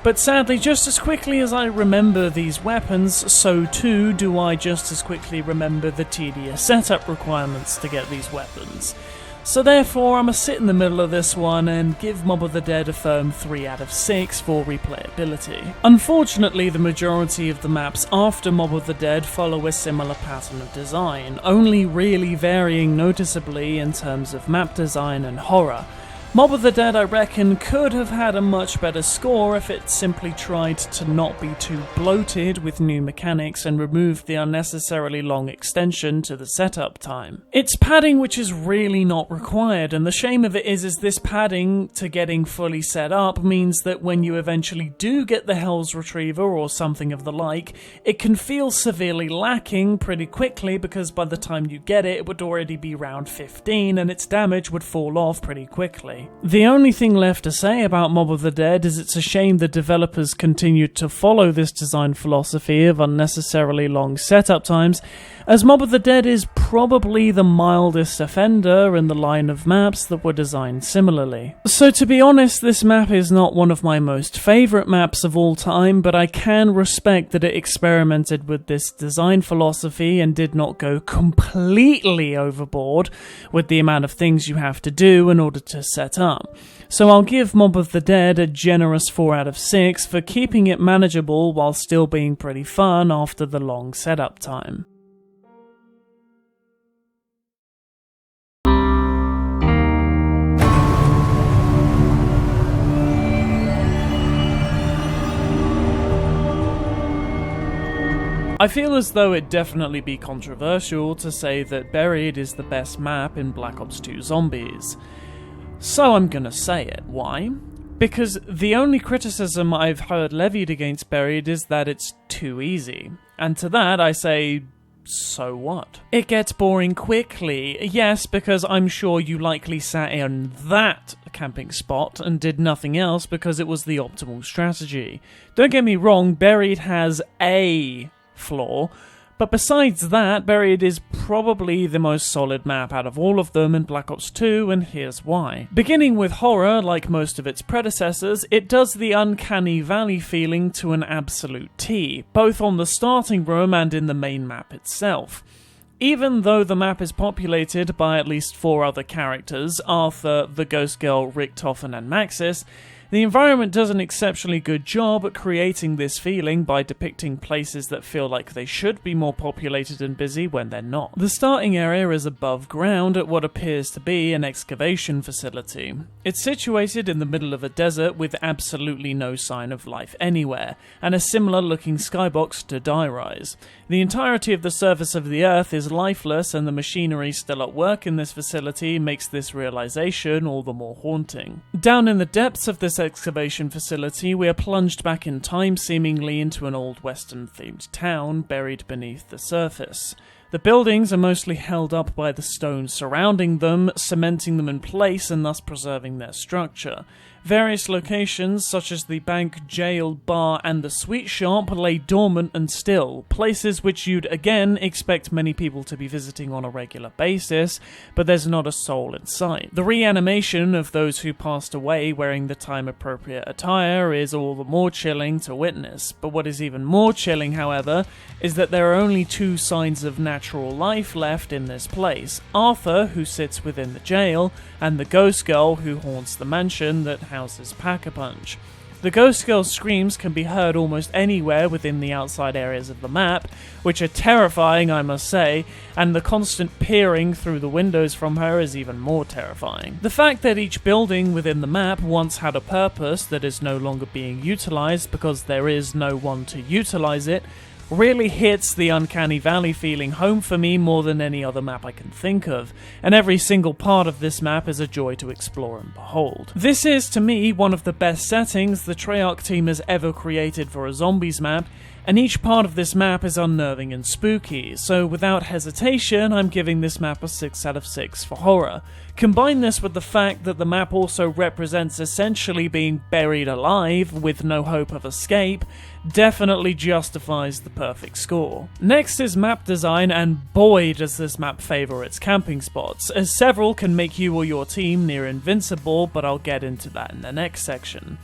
A: But sadly, just as quickly as I remember these weapons, so too do I just as quickly remember the tedious setup requirements to get these weapons. So therefore, I'ma sit in the middle of this one and give Mob of the Dead a firm 3 out of 6 for replayability. Unfortunately, the majority of the maps after Mob of the Dead follow a similar pattern of design, only really varying noticeably in terms of map design and horror. Mob of the Dead, I reckon, could have had a much better score if it simply tried to not be too bloated with new mechanics and removed the unnecessarily long extension to the setup time. It's padding which is really not required, and the shame of it is this padding to getting fully set up means that when you eventually do get the Hell's Retriever or something of the like, it can feel severely lacking pretty quickly because by the time you get it, it would already be round 15 and its damage would fall off pretty quickly. The only thing left to say about Mob of the Dead is it's a shame the developers continued to follow this design philosophy of unnecessarily long setup times, as Mob of the Dead is probably the mildest offender in the line of maps that were designed similarly. So to be honest, this map is not one of my most favourite maps of all time, but I can respect that it experimented with this design philosophy and did not go completely overboard with the amount of things you have to do in order to set set up. So I'll give Mob of the Dead a generous 4 out of 6 for keeping it manageable while still being pretty fun after the long setup time. I feel as though it'd definitely be controversial to say that Buried is the best map in Black Ops 2 Zombies. So I'm gonna say it. Why? Because the only criticism I've heard levied against Buried is that it's too easy. And to that I say, so what? It gets boring quickly, yes, because I'm sure you likely sat in that camping spot and did nothing else because it was the optimal strategy. Don't get me wrong, Buried has a flaw, but besides that, Buried is probably the most solid map out of all of them in Black Ops 2, and here's why. Beginning with horror, like most of its predecessors, it does the uncanny valley feeling to an absolute T, both on the starting room and in the main map itself. Even though the map is populated by at least 4 other characters, Arthur, the Ghost Girl, Richtofen, and Maxis, the environment does an exceptionally good job at creating this feeling by depicting places that feel like they should be more populated and busy when they're not. The starting area is above ground at what appears to be an excavation facility. It's situated in the middle of a desert with absolutely no sign of life anywhere, and a similar looking skybox to Die Rise. The entirety of the surface of the Earth is lifeless, and the machinery still at work in this facility makes this realization all the more haunting. Down in the depths of this excavation facility, we are plunged back in time seemingly into an old western-themed town buried beneath the surface. The buildings are mostly held up by the stones surrounding them, cementing them in place and thus preserving their structure. Various locations, such as the bank, jail, bar, and the sweet shop, lay dormant and still, places which you'd again expect many people to be visiting on a regular basis, but there's not a soul in sight. The reanimation of those who passed away wearing the time-appropriate attire is all the more chilling to witness, but what is even more chilling, however, is that there are only 2 signs of natural life left in this place: Arthur, who sits within the jail, and the Ghost Girl, who haunts the mansion that houses Pack-a-Punch. The Ghost Girl's screams can be heard almost anywhere within the outside areas of the map, which are terrifying, I must say, and the constant peering through the windows from her is even more terrifying. The fact that each building within the map once had a purpose that is no longer being utilized because there is no one to utilize it really hits the uncanny valley feeling home for me more than any other map I can think of, and every single part of this map is a joy to explore and behold. This is, to me, one of the best settings the Treyarch team has ever created for a zombies map, and each part of this map is unnerving and spooky, so without hesitation I'm giving this map a 6 out of 6 for horror. Combine this with the fact that the map also represents essentially being buried alive with no hope of escape, definitely justifies the perfect score. Next is map design, and boy does this map favour its camping spots, as several can make you or your team near invincible, but I'll get into that in the next section.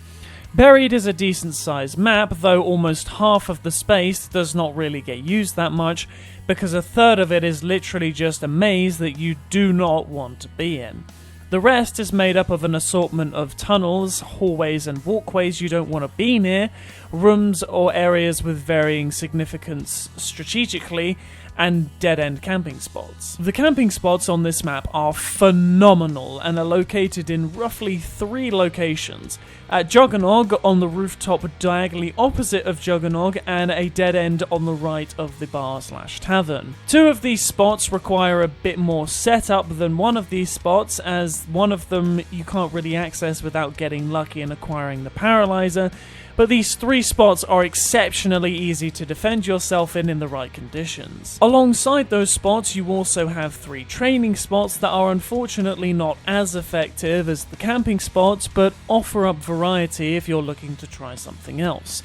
A: Buried is a decent sized map, though almost half of the space does not really get used that much, because a third of it is literally just a maze that you do not want to be in. The rest is made up of an assortment of tunnels, hallways and walkways you don't want to be near, rooms or areas with varying significance strategically, and dead-end camping spots. The camping spots on this map are phenomenal and are located in roughly 3 locations: at Juggernog on the rooftop diagonally opposite of Juggernog, and a dead end on the right of the bar/tavern. 2 of these spots require a bit more setup than one of these spots, as one of them you can't really access without getting lucky and acquiring the paralyzer, but these 3 spots are exceptionally easy to defend yourself in the right conditions. Alongside those spots, you also have 3 training spots that are unfortunately not as effective as the camping spots, but offer up variety if you're looking to try something else.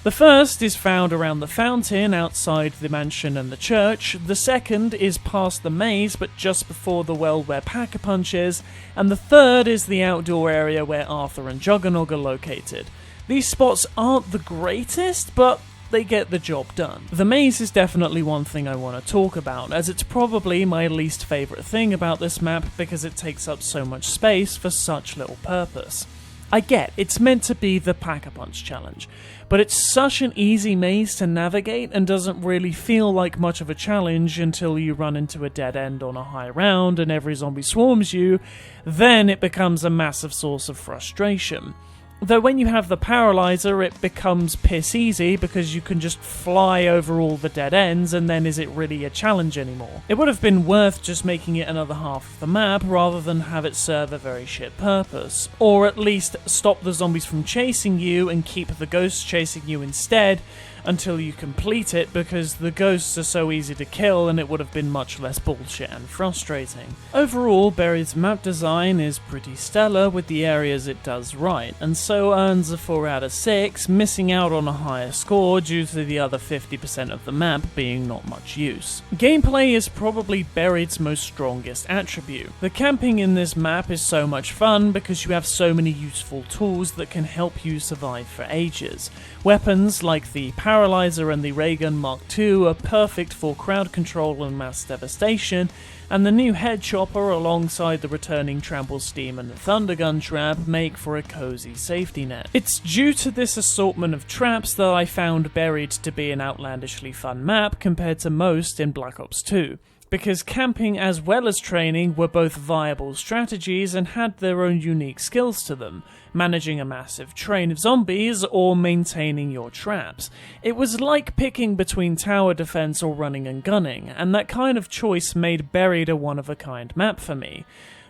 A: The first is found around the fountain outside the mansion and the church, the second is past the maze but just before the well where Pack-a-Punch is, and the third is the outdoor area where Arthur and Juggernog are located. These spots aren't the greatest, but they get the job done. The maze is definitely one thing I want to talk about, as it's probably my least favourite thing about this map because it takes up so much space for such little purpose. I get it's meant to be the Pack-a-Punch challenge, but it's such an easy maze to navigate and doesn't really feel like much of a challenge until you run into a dead end on a high round and every zombie swarms you, then it becomes a massive source of frustration. Though when you have the paralyzer, it becomes piss easy because you can just fly over all the dead ends, and then is it really a challenge anymore? It would have been worth just making it another half of the map rather than have it serve a very shit purpose. Or at least stop the zombies from chasing you and keep the ghosts chasing you instead until you complete it, because the ghosts are so easy to kill and it would have been much less bullshit and frustrating. Overall, Buried's map design is pretty stellar with the areas it does right, and so earns a 4 out of 6, missing out on a higher score due to the other 50% of the map being not much use. Gameplay is probably Buried's most strongest attribute. The camping in this map is so much fun because you have so many useful tools that can help you survive for ages. Weapons like the Paralyzer and the Ray Gun Mark II are perfect for crowd control and mass devastation, and the new Head Chopper alongside the returning Trample Steam and the Thundergun Trap make for a cozy safety net. It's due to this assortment of traps that I found Buried to be an outlandishly fun map compared to most in Black Ops 2. Because camping as well as training were both viable strategies and had their own unique skills to them, managing a massive train of zombies or maintaining your traps. It was like picking between tower defense or running and gunning, and that kind of choice made Buried a one-of-a-kind map for me.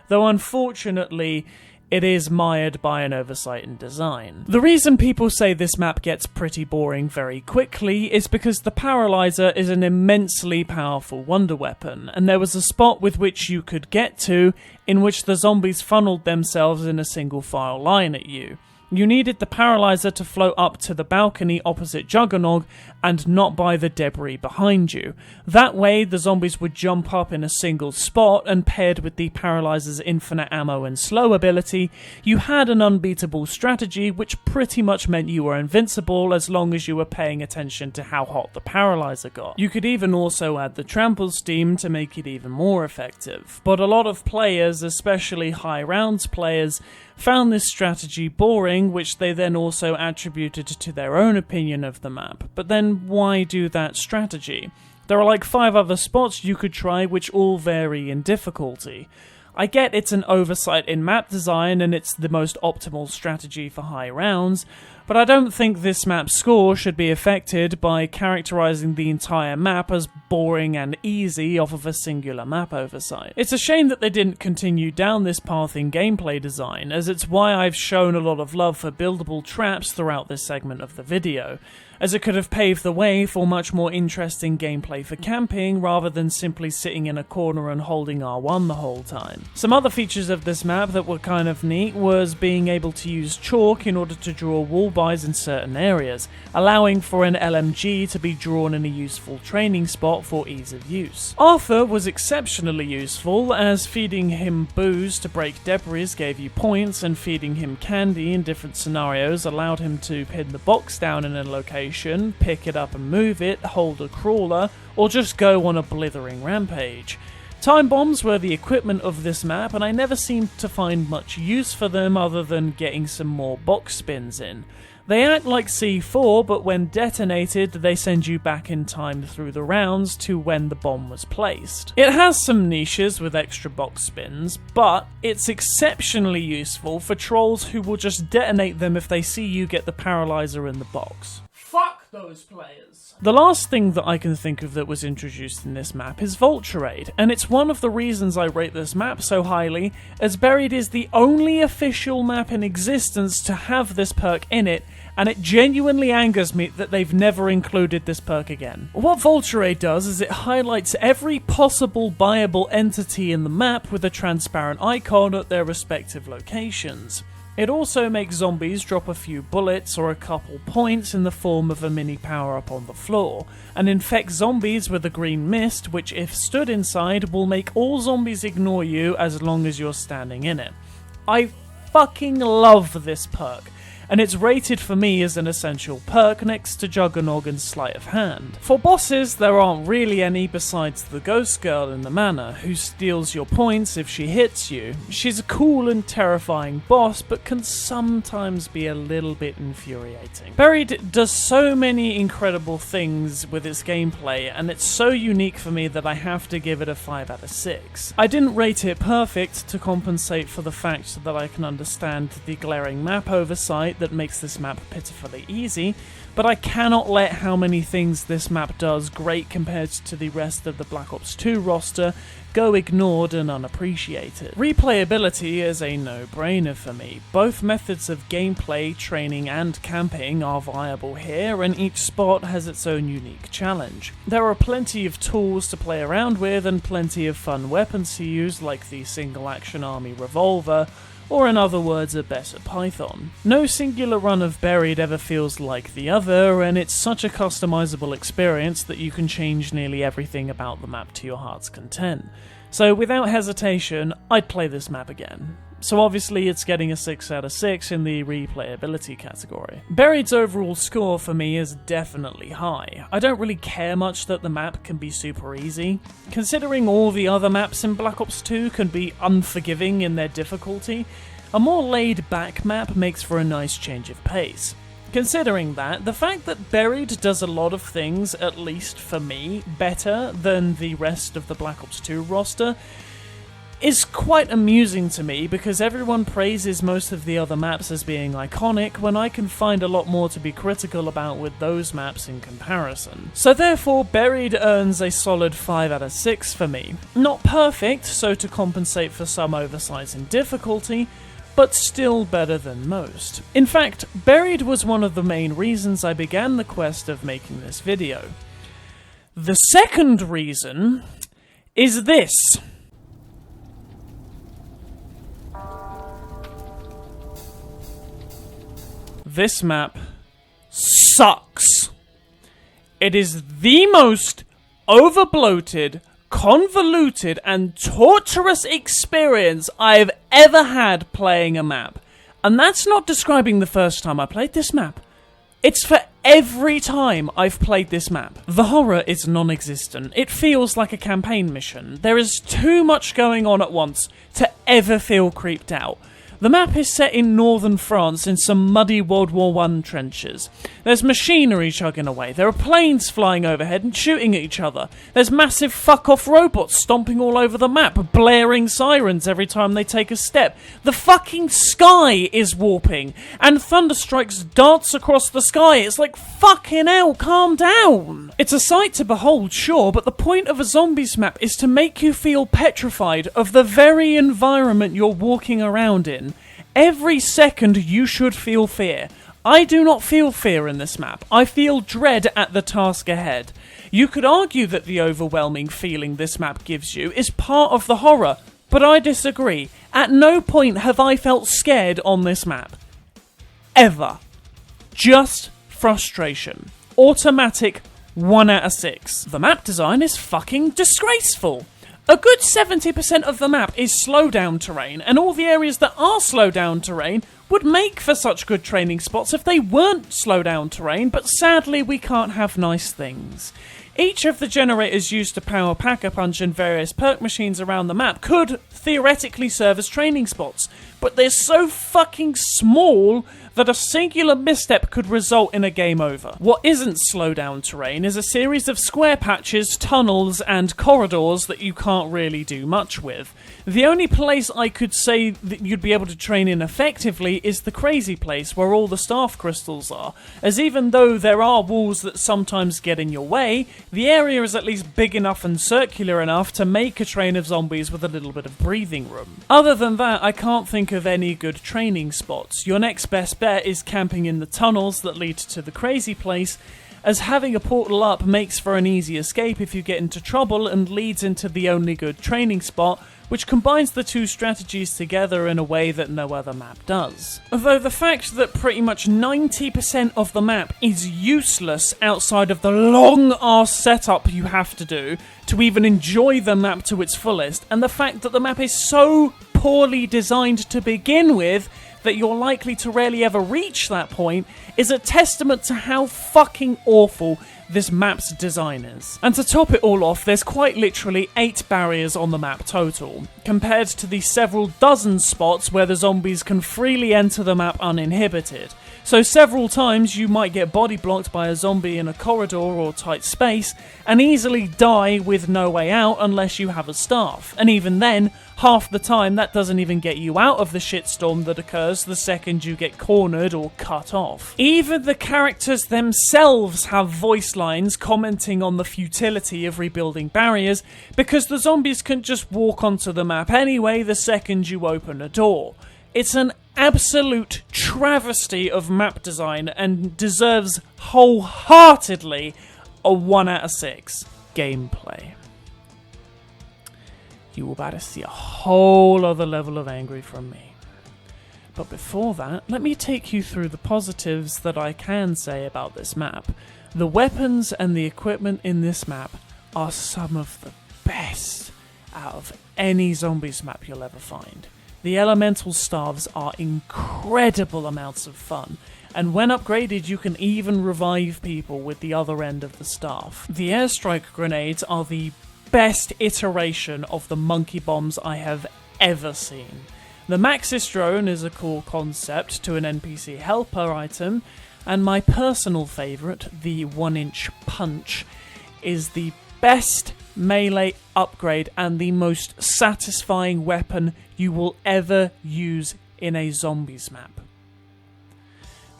A: Though unfortunately, it is mired by an oversight in design. The reason people say this map gets pretty boring very quickly is because the Paralyzer is an immensely powerful wonder weapon, and there was a spot with which you could get to in which the zombies funneled themselves in a single file line at you. You needed the Paralyzer to float up to the balcony opposite Juggernog and not by the debris behind you. That way, the zombies would jump up in a single spot, and paired with the Paralyzer's infinite ammo and slow ability, you had an unbeatable strategy which pretty much meant you were invincible as long as you were paying attention to how hot the Paralyzer got. You could even also add the Trample Steam to make it even more effective, but a lot of players, especially high rounds players, found this strategy boring, which they then also attributed to their own opinion of the map. But then why do that strategy? There are like 5 other spots you could try which all vary in difficulty. I get it's an oversight in map design and it's the most optimal strategy for high rounds, but I don't think this map's score should be affected by characterizing the entire map as boring and easy off of a singular map oversight. It's a shame that they didn't continue down this path in gameplay design, as it's why I've shown a lot of love for buildable traps throughout this segment of the video, as it could have paved the way for much more interesting gameplay for camping rather than simply sitting in a corner and holding R1 the whole time. Some other features of this map that were kind of neat was being able to use chalk in order to draw wall buys in certain areas, allowing for an LMG to be drawn in a useful training spot for ease of use. Arthur was exceptionally useful, as feeding him booze to break debris gave you points, and feeding him candy in different scenarios allowed him to pin the box down in a location, pick it up and move it, hold a crawler, or just go on a blithering rampage. Time bombs were the equipment of this map, and I never seemed to find much use for them other than getting some more box spins in. They act like C4, but when detonated, they send you back in time through the rounds to when the bomb was placed. It has some niches with extra box spins, but it's exceptionally useful for trolls who will just detonate them if they see you get the Paralyzer in the box. Fuck those players. The last thing that I can think of that was introduced in this map is Vulture, and it's one of the reasons I rate this map so highly, as Buried is the only official map in existence to have this perk in it, and it genuinely angers me that they've never included this perk again. What Vulture does is it highlights every possible buyable entity in the map with a transparent icon at their respective locations. It also makes zombies drop a few bullets or a couple points in the form of a mini power-up on the floor, and infects zombies with a green mist which, if stood inside, will make all zombies ignore you as long as you're standing in it. I fucking love this perk, and it's rated for me as an essential perk next to Juggernog and Sleight of Hand. For bosses, there aren't really any besides the Ghost Girl in the manor, who steals your points if she hits you. She's a cool and terrifying boss, but can sometimes be a little bit infuriating. Buried does so many incredible things with its gameplay, and it's so unique for me that I have to give it a 5 out of 6. I didn't rate it perfect to compensate for the fact that I can understand the glaring map oversight that makes this map pitifully easy, but I cannot let how many things this map does great compared to the rest of the Black Ops 2 roster go ignored and unappreciated. Replayability is a no-brainer for me. Both methods of gameplay, training and camping are viable here, and each spot has its own unique challenge. There are plenty of tools to play around with and plenty of fun weapons to use, like the single-action army revolver, or in other words, a better Python. No singular run of Buried ever feels like the other, and it's such a customizable experience that you can change nearly everything about the map to your heart's content. So without hesitation, I'd play this map again. So obviously it's getting a 6 out of 6 in the replayability category. Buried's overall score for me is definitely high. I don't really care much that the map can be super easy. Considering all the other maps in Black Ops 2 can be unforgiving in their difficulty, a more laid-back map makes for a nice change of pace. Considering that, the fact that Buried does a lot of things, at least for me, better than the rest of the Black Ops 2 roster is quite amusing to me, because everyone praises most of the other maps as being iconic when I can find a lot more to be critical about with those maps in comparison. So therefore, Buried earns a solid 5 out of 6 for me. Not perfect, so to compensate for some oversights in difficulty, but still better than most. In fact, Buried was one of the main reasons I began the quest of making this video. The second reason is this. This map sucks. It is the most overbloated, convoluted, and torturous experience I've ever had playing a map. And that's not describing the first time I played this map. It's for every time I've played this map. The horror is non-existent. It feels like a campaign mission. There is too much going on at once to ever feel creeped out. The map is set in northern France in some muddy World War I trenches. There's machinery chugging away, there are planes flying overhead and shooting at each other, there's massive fuck-off robots stomping all over the map, blaring sirens every time they take a step. The fucking sky is warping, and Thunderstrikes dance across the sky. It's like, fucking hell, calm down! It's a sight to behold, sure, but the point of a zombies map is to make you feel petrified of the very environment you're walking around in. Every second you should feel fear. I do not feel fear in this map. I feel dread at the task ahead. You could argue that the overwhelming feeling this map gives you is part of the horror, but I disagree. At no point have I felt scared on this map. Ever. Just frustration. Automatic 1 out of 6. The map design is fucking disgraceful. A good 70% of the map is slowdown terrain, and all the areas that are slowdown terrain would make for such good training spots if they weren't slowdown terrain, but sadly we can't have nice things. Each of the generators used to power Pack-a-Punch and various perk machines around the map could theoretically serve as training spots, but they're so fucking small that a singular misstep could result in a game over. What isn't slowdown terrain is a series of square patches, tunnels, and corridors that you can't really do much with. The only place I could say that you'd be able to train in effectively is the crazy place where all the staff crystals are, as even though there are walls that sometimes get in your way, the area is at least big enough and circular enough to make a train of zombies with a little bit of breathing room. Other than that, I can't think of any good training spots. Your next best bet is camping in the tunnels that lead to the crazy place, as having a portal up makes for an easy escape if you get into trouble and leads into the only good training spot, which combines the two strategies together in a way that no other map does. Though the fact that pretty much 90% of the map is useless outside of the long-ass setup you have to do to even enjoy the map to its fullest, and the fact that the map is so poorly designed to begin with that you're likely to rarely ever reach that point is a testament to how fucking awful this map's design is. And to top it all off, there's quite literally 8 barriers on the map total, compared to the several dozen spots where the zombies can freely enter the map uninhibited. So several times you might get body blocked by a zombie in a corridor or tight space and easily die with no way out unless you have a staff. And even then, half the time that doesn't even get you out of the shitstorm that occurs the second you get cornered or cut off. Even the characters themselves have voice lines commenting on the futility of rebuilding barriers because the zombies can just walk onto the map anyway the second you open a door. It's an absolute travesty of map design and deserves wholeheartedly a 1 out of 6. Gameplay. You will about to see a whole other level of angry from me. But before that, let me take you through the positives that I can say about this map. The weapons and the equipment in this map are some of the best out of any zombies map you'll ever find. The elemental staves are incredible amounts of fun, and when upgraded you can even revive people with the other end of the staff. The airstrike grenades are the best iteration of the monkey bombs I have ever seen. The Maxis drone is a cool concept to an NPC helper item, and my personal favourite, the 1-inch punch, is the best melee upgrade and the most satisfying weapon you will ever use in a zombies map.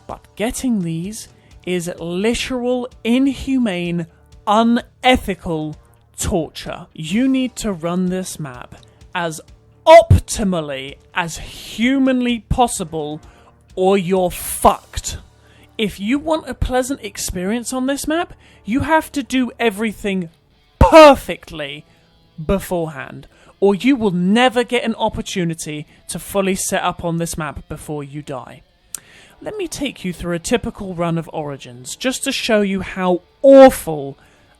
A: But getting these is literal, inhumane, unethical torture. You need to run this map as optimally as humanly possible or you're fucked. If you want a pleasant experience on this map, you have to do everything perfectly beforehand, or you will never get an opportunity to fully set up on this map before you die. Let me take you through a typical run of Origins, just to show you how awful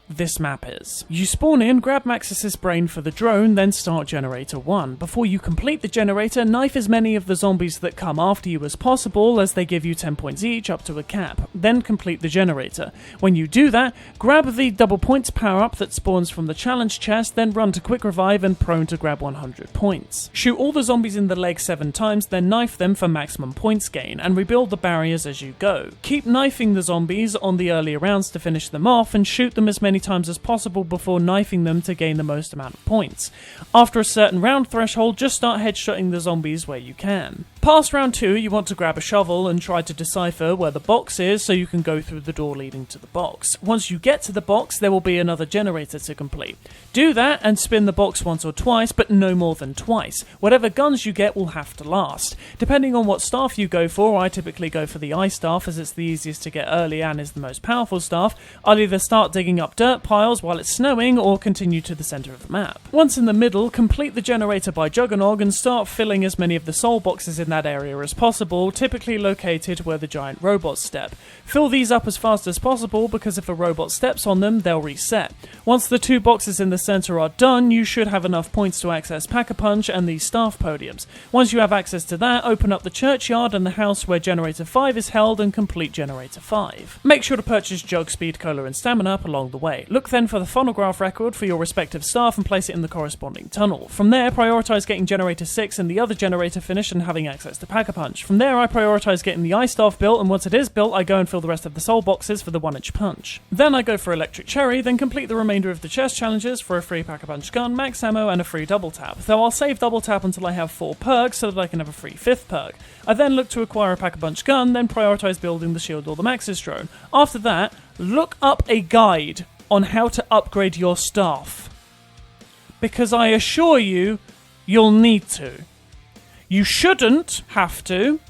A: this map is. You spawn in, grab Maxis' brain for the drone, then start generator 1. Before you complete the generator, knife as many of the zombies that come after you as possible, as they give you 10 points each up to a cap. Then complete the generator. When you do that, grab the double points power-up that spawns from the challenge chest, then run to quick revive and prone to grab 100 points. Shoot all the zombies in the leg 7 times, then knife them for maximum points gain, and rebuild the barriers as you go. Keep knifing the zombies on the earlier rounds to finish them off, and shoot them as many times as possible before knifing them to gain the most amount of points. After a certain round threshold, just start headshotting the zombies where you can. Past round 2, you want to grab a shovel and try to decipher where the box is so you can go through the door leading to the box. Once you get to the box, there will be another generator to complete. Do that and spin the box once or twice, but no more than twice. Whatever guns you get will have to last. Depending on what staff you go for, I typically go for the ice staff as it's the easiest to get early and is the most powerful staff. I'll either start digging up dirt piles while it's snowing or continue to the centre of the map. Once in the middle, complete the generator by Juggernog and start filling as many of the soul boxes in that area as possible, typically located where the giant robots step. Fill these up as fast as possible because if a robot steps on them, they'll reset. Once the 2 boxes in the centre are done, you should have enough points to access Pack-a-Punch and these staff podiums. Once you have access to that, open up the churchyard and the house where Generator 5 is held and complete Generator 5. Make sure to purchase Jug, Speed, Cola and Stamina up along the way. Look then for the phonograph record for your respective staff and place it in the corresponding tunnel. From there, prioritise getting Generator 6 and the other generator finished and having access to Pack-a-Punch. From there, I prioritise getting the ice staff built, and once it is built, I go and fill the rest of the soul boxes for the 1-inch punch. Then I go for Electric Cherry, then complete the remainder of the chest challenges for a free Pack-a-Punch gun, max ammo, and a free double tap. Though I'll save double tap until I have 4 perks so that I can have a free 5th perk. I then look to acquire a Pack-a-Punch gun, then prioritise building the shield or the Maxis drone. After that, look up a guide on how to upgrade your staff. Because I assure you, you'll need to. You shouldn't have to,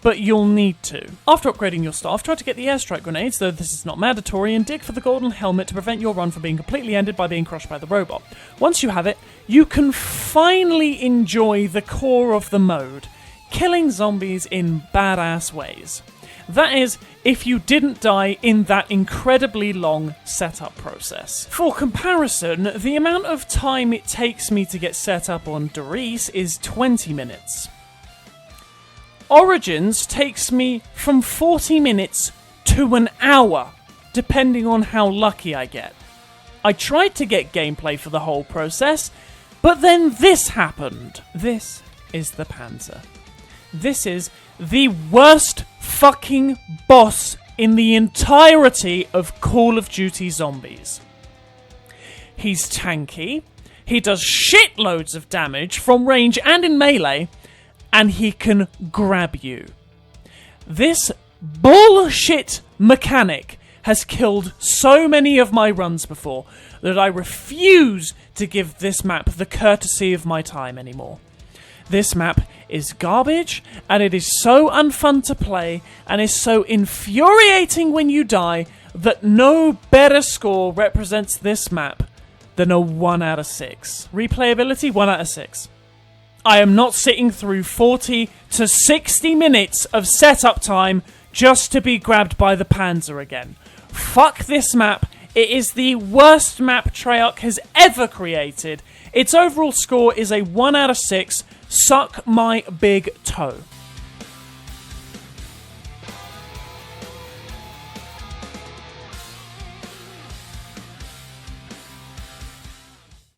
A: but you'll need to. After upgrading your staff, try to get the airstrike grenades, though this is not mandatory, and dig for the golden helmet to prevent your run from being completely ended by being crushed by the robot. Once you have it, you can finally enjoy the core of the mode, killing zombies in badass ways. That is, if you didn't die in that incredibly long setup process. For comparison, the amount of time it takes me to get set up on Doris is 20 minutes. Origins takes me from 40 minutes to an hour, depending on how lucky I get. I tried to get gameplay for the whole process, but then this happened. This is the Panzer. This is the worst fucking boss in the entirety of Call of Duty Zombies. He's tanky, he does shitloads of damage from range and in melee, and he can grab you. This bullshit mechanic has killed so many of my runs before that I refuse to give this map the courtesy of my time anymore. This map is garbage, and it is so unfun to play, and is so infuriating when you die, that no better score represents this map than a 1 out of 6. Replayability, 1 out of 6. I am not sitting through 40 to 60 minutes of setup time just to be grabbed by the Panzer again. Fuck this map. It is the worst map Treyarch has ever created. Its overall score is a 1 out of 6. Suck my big toe.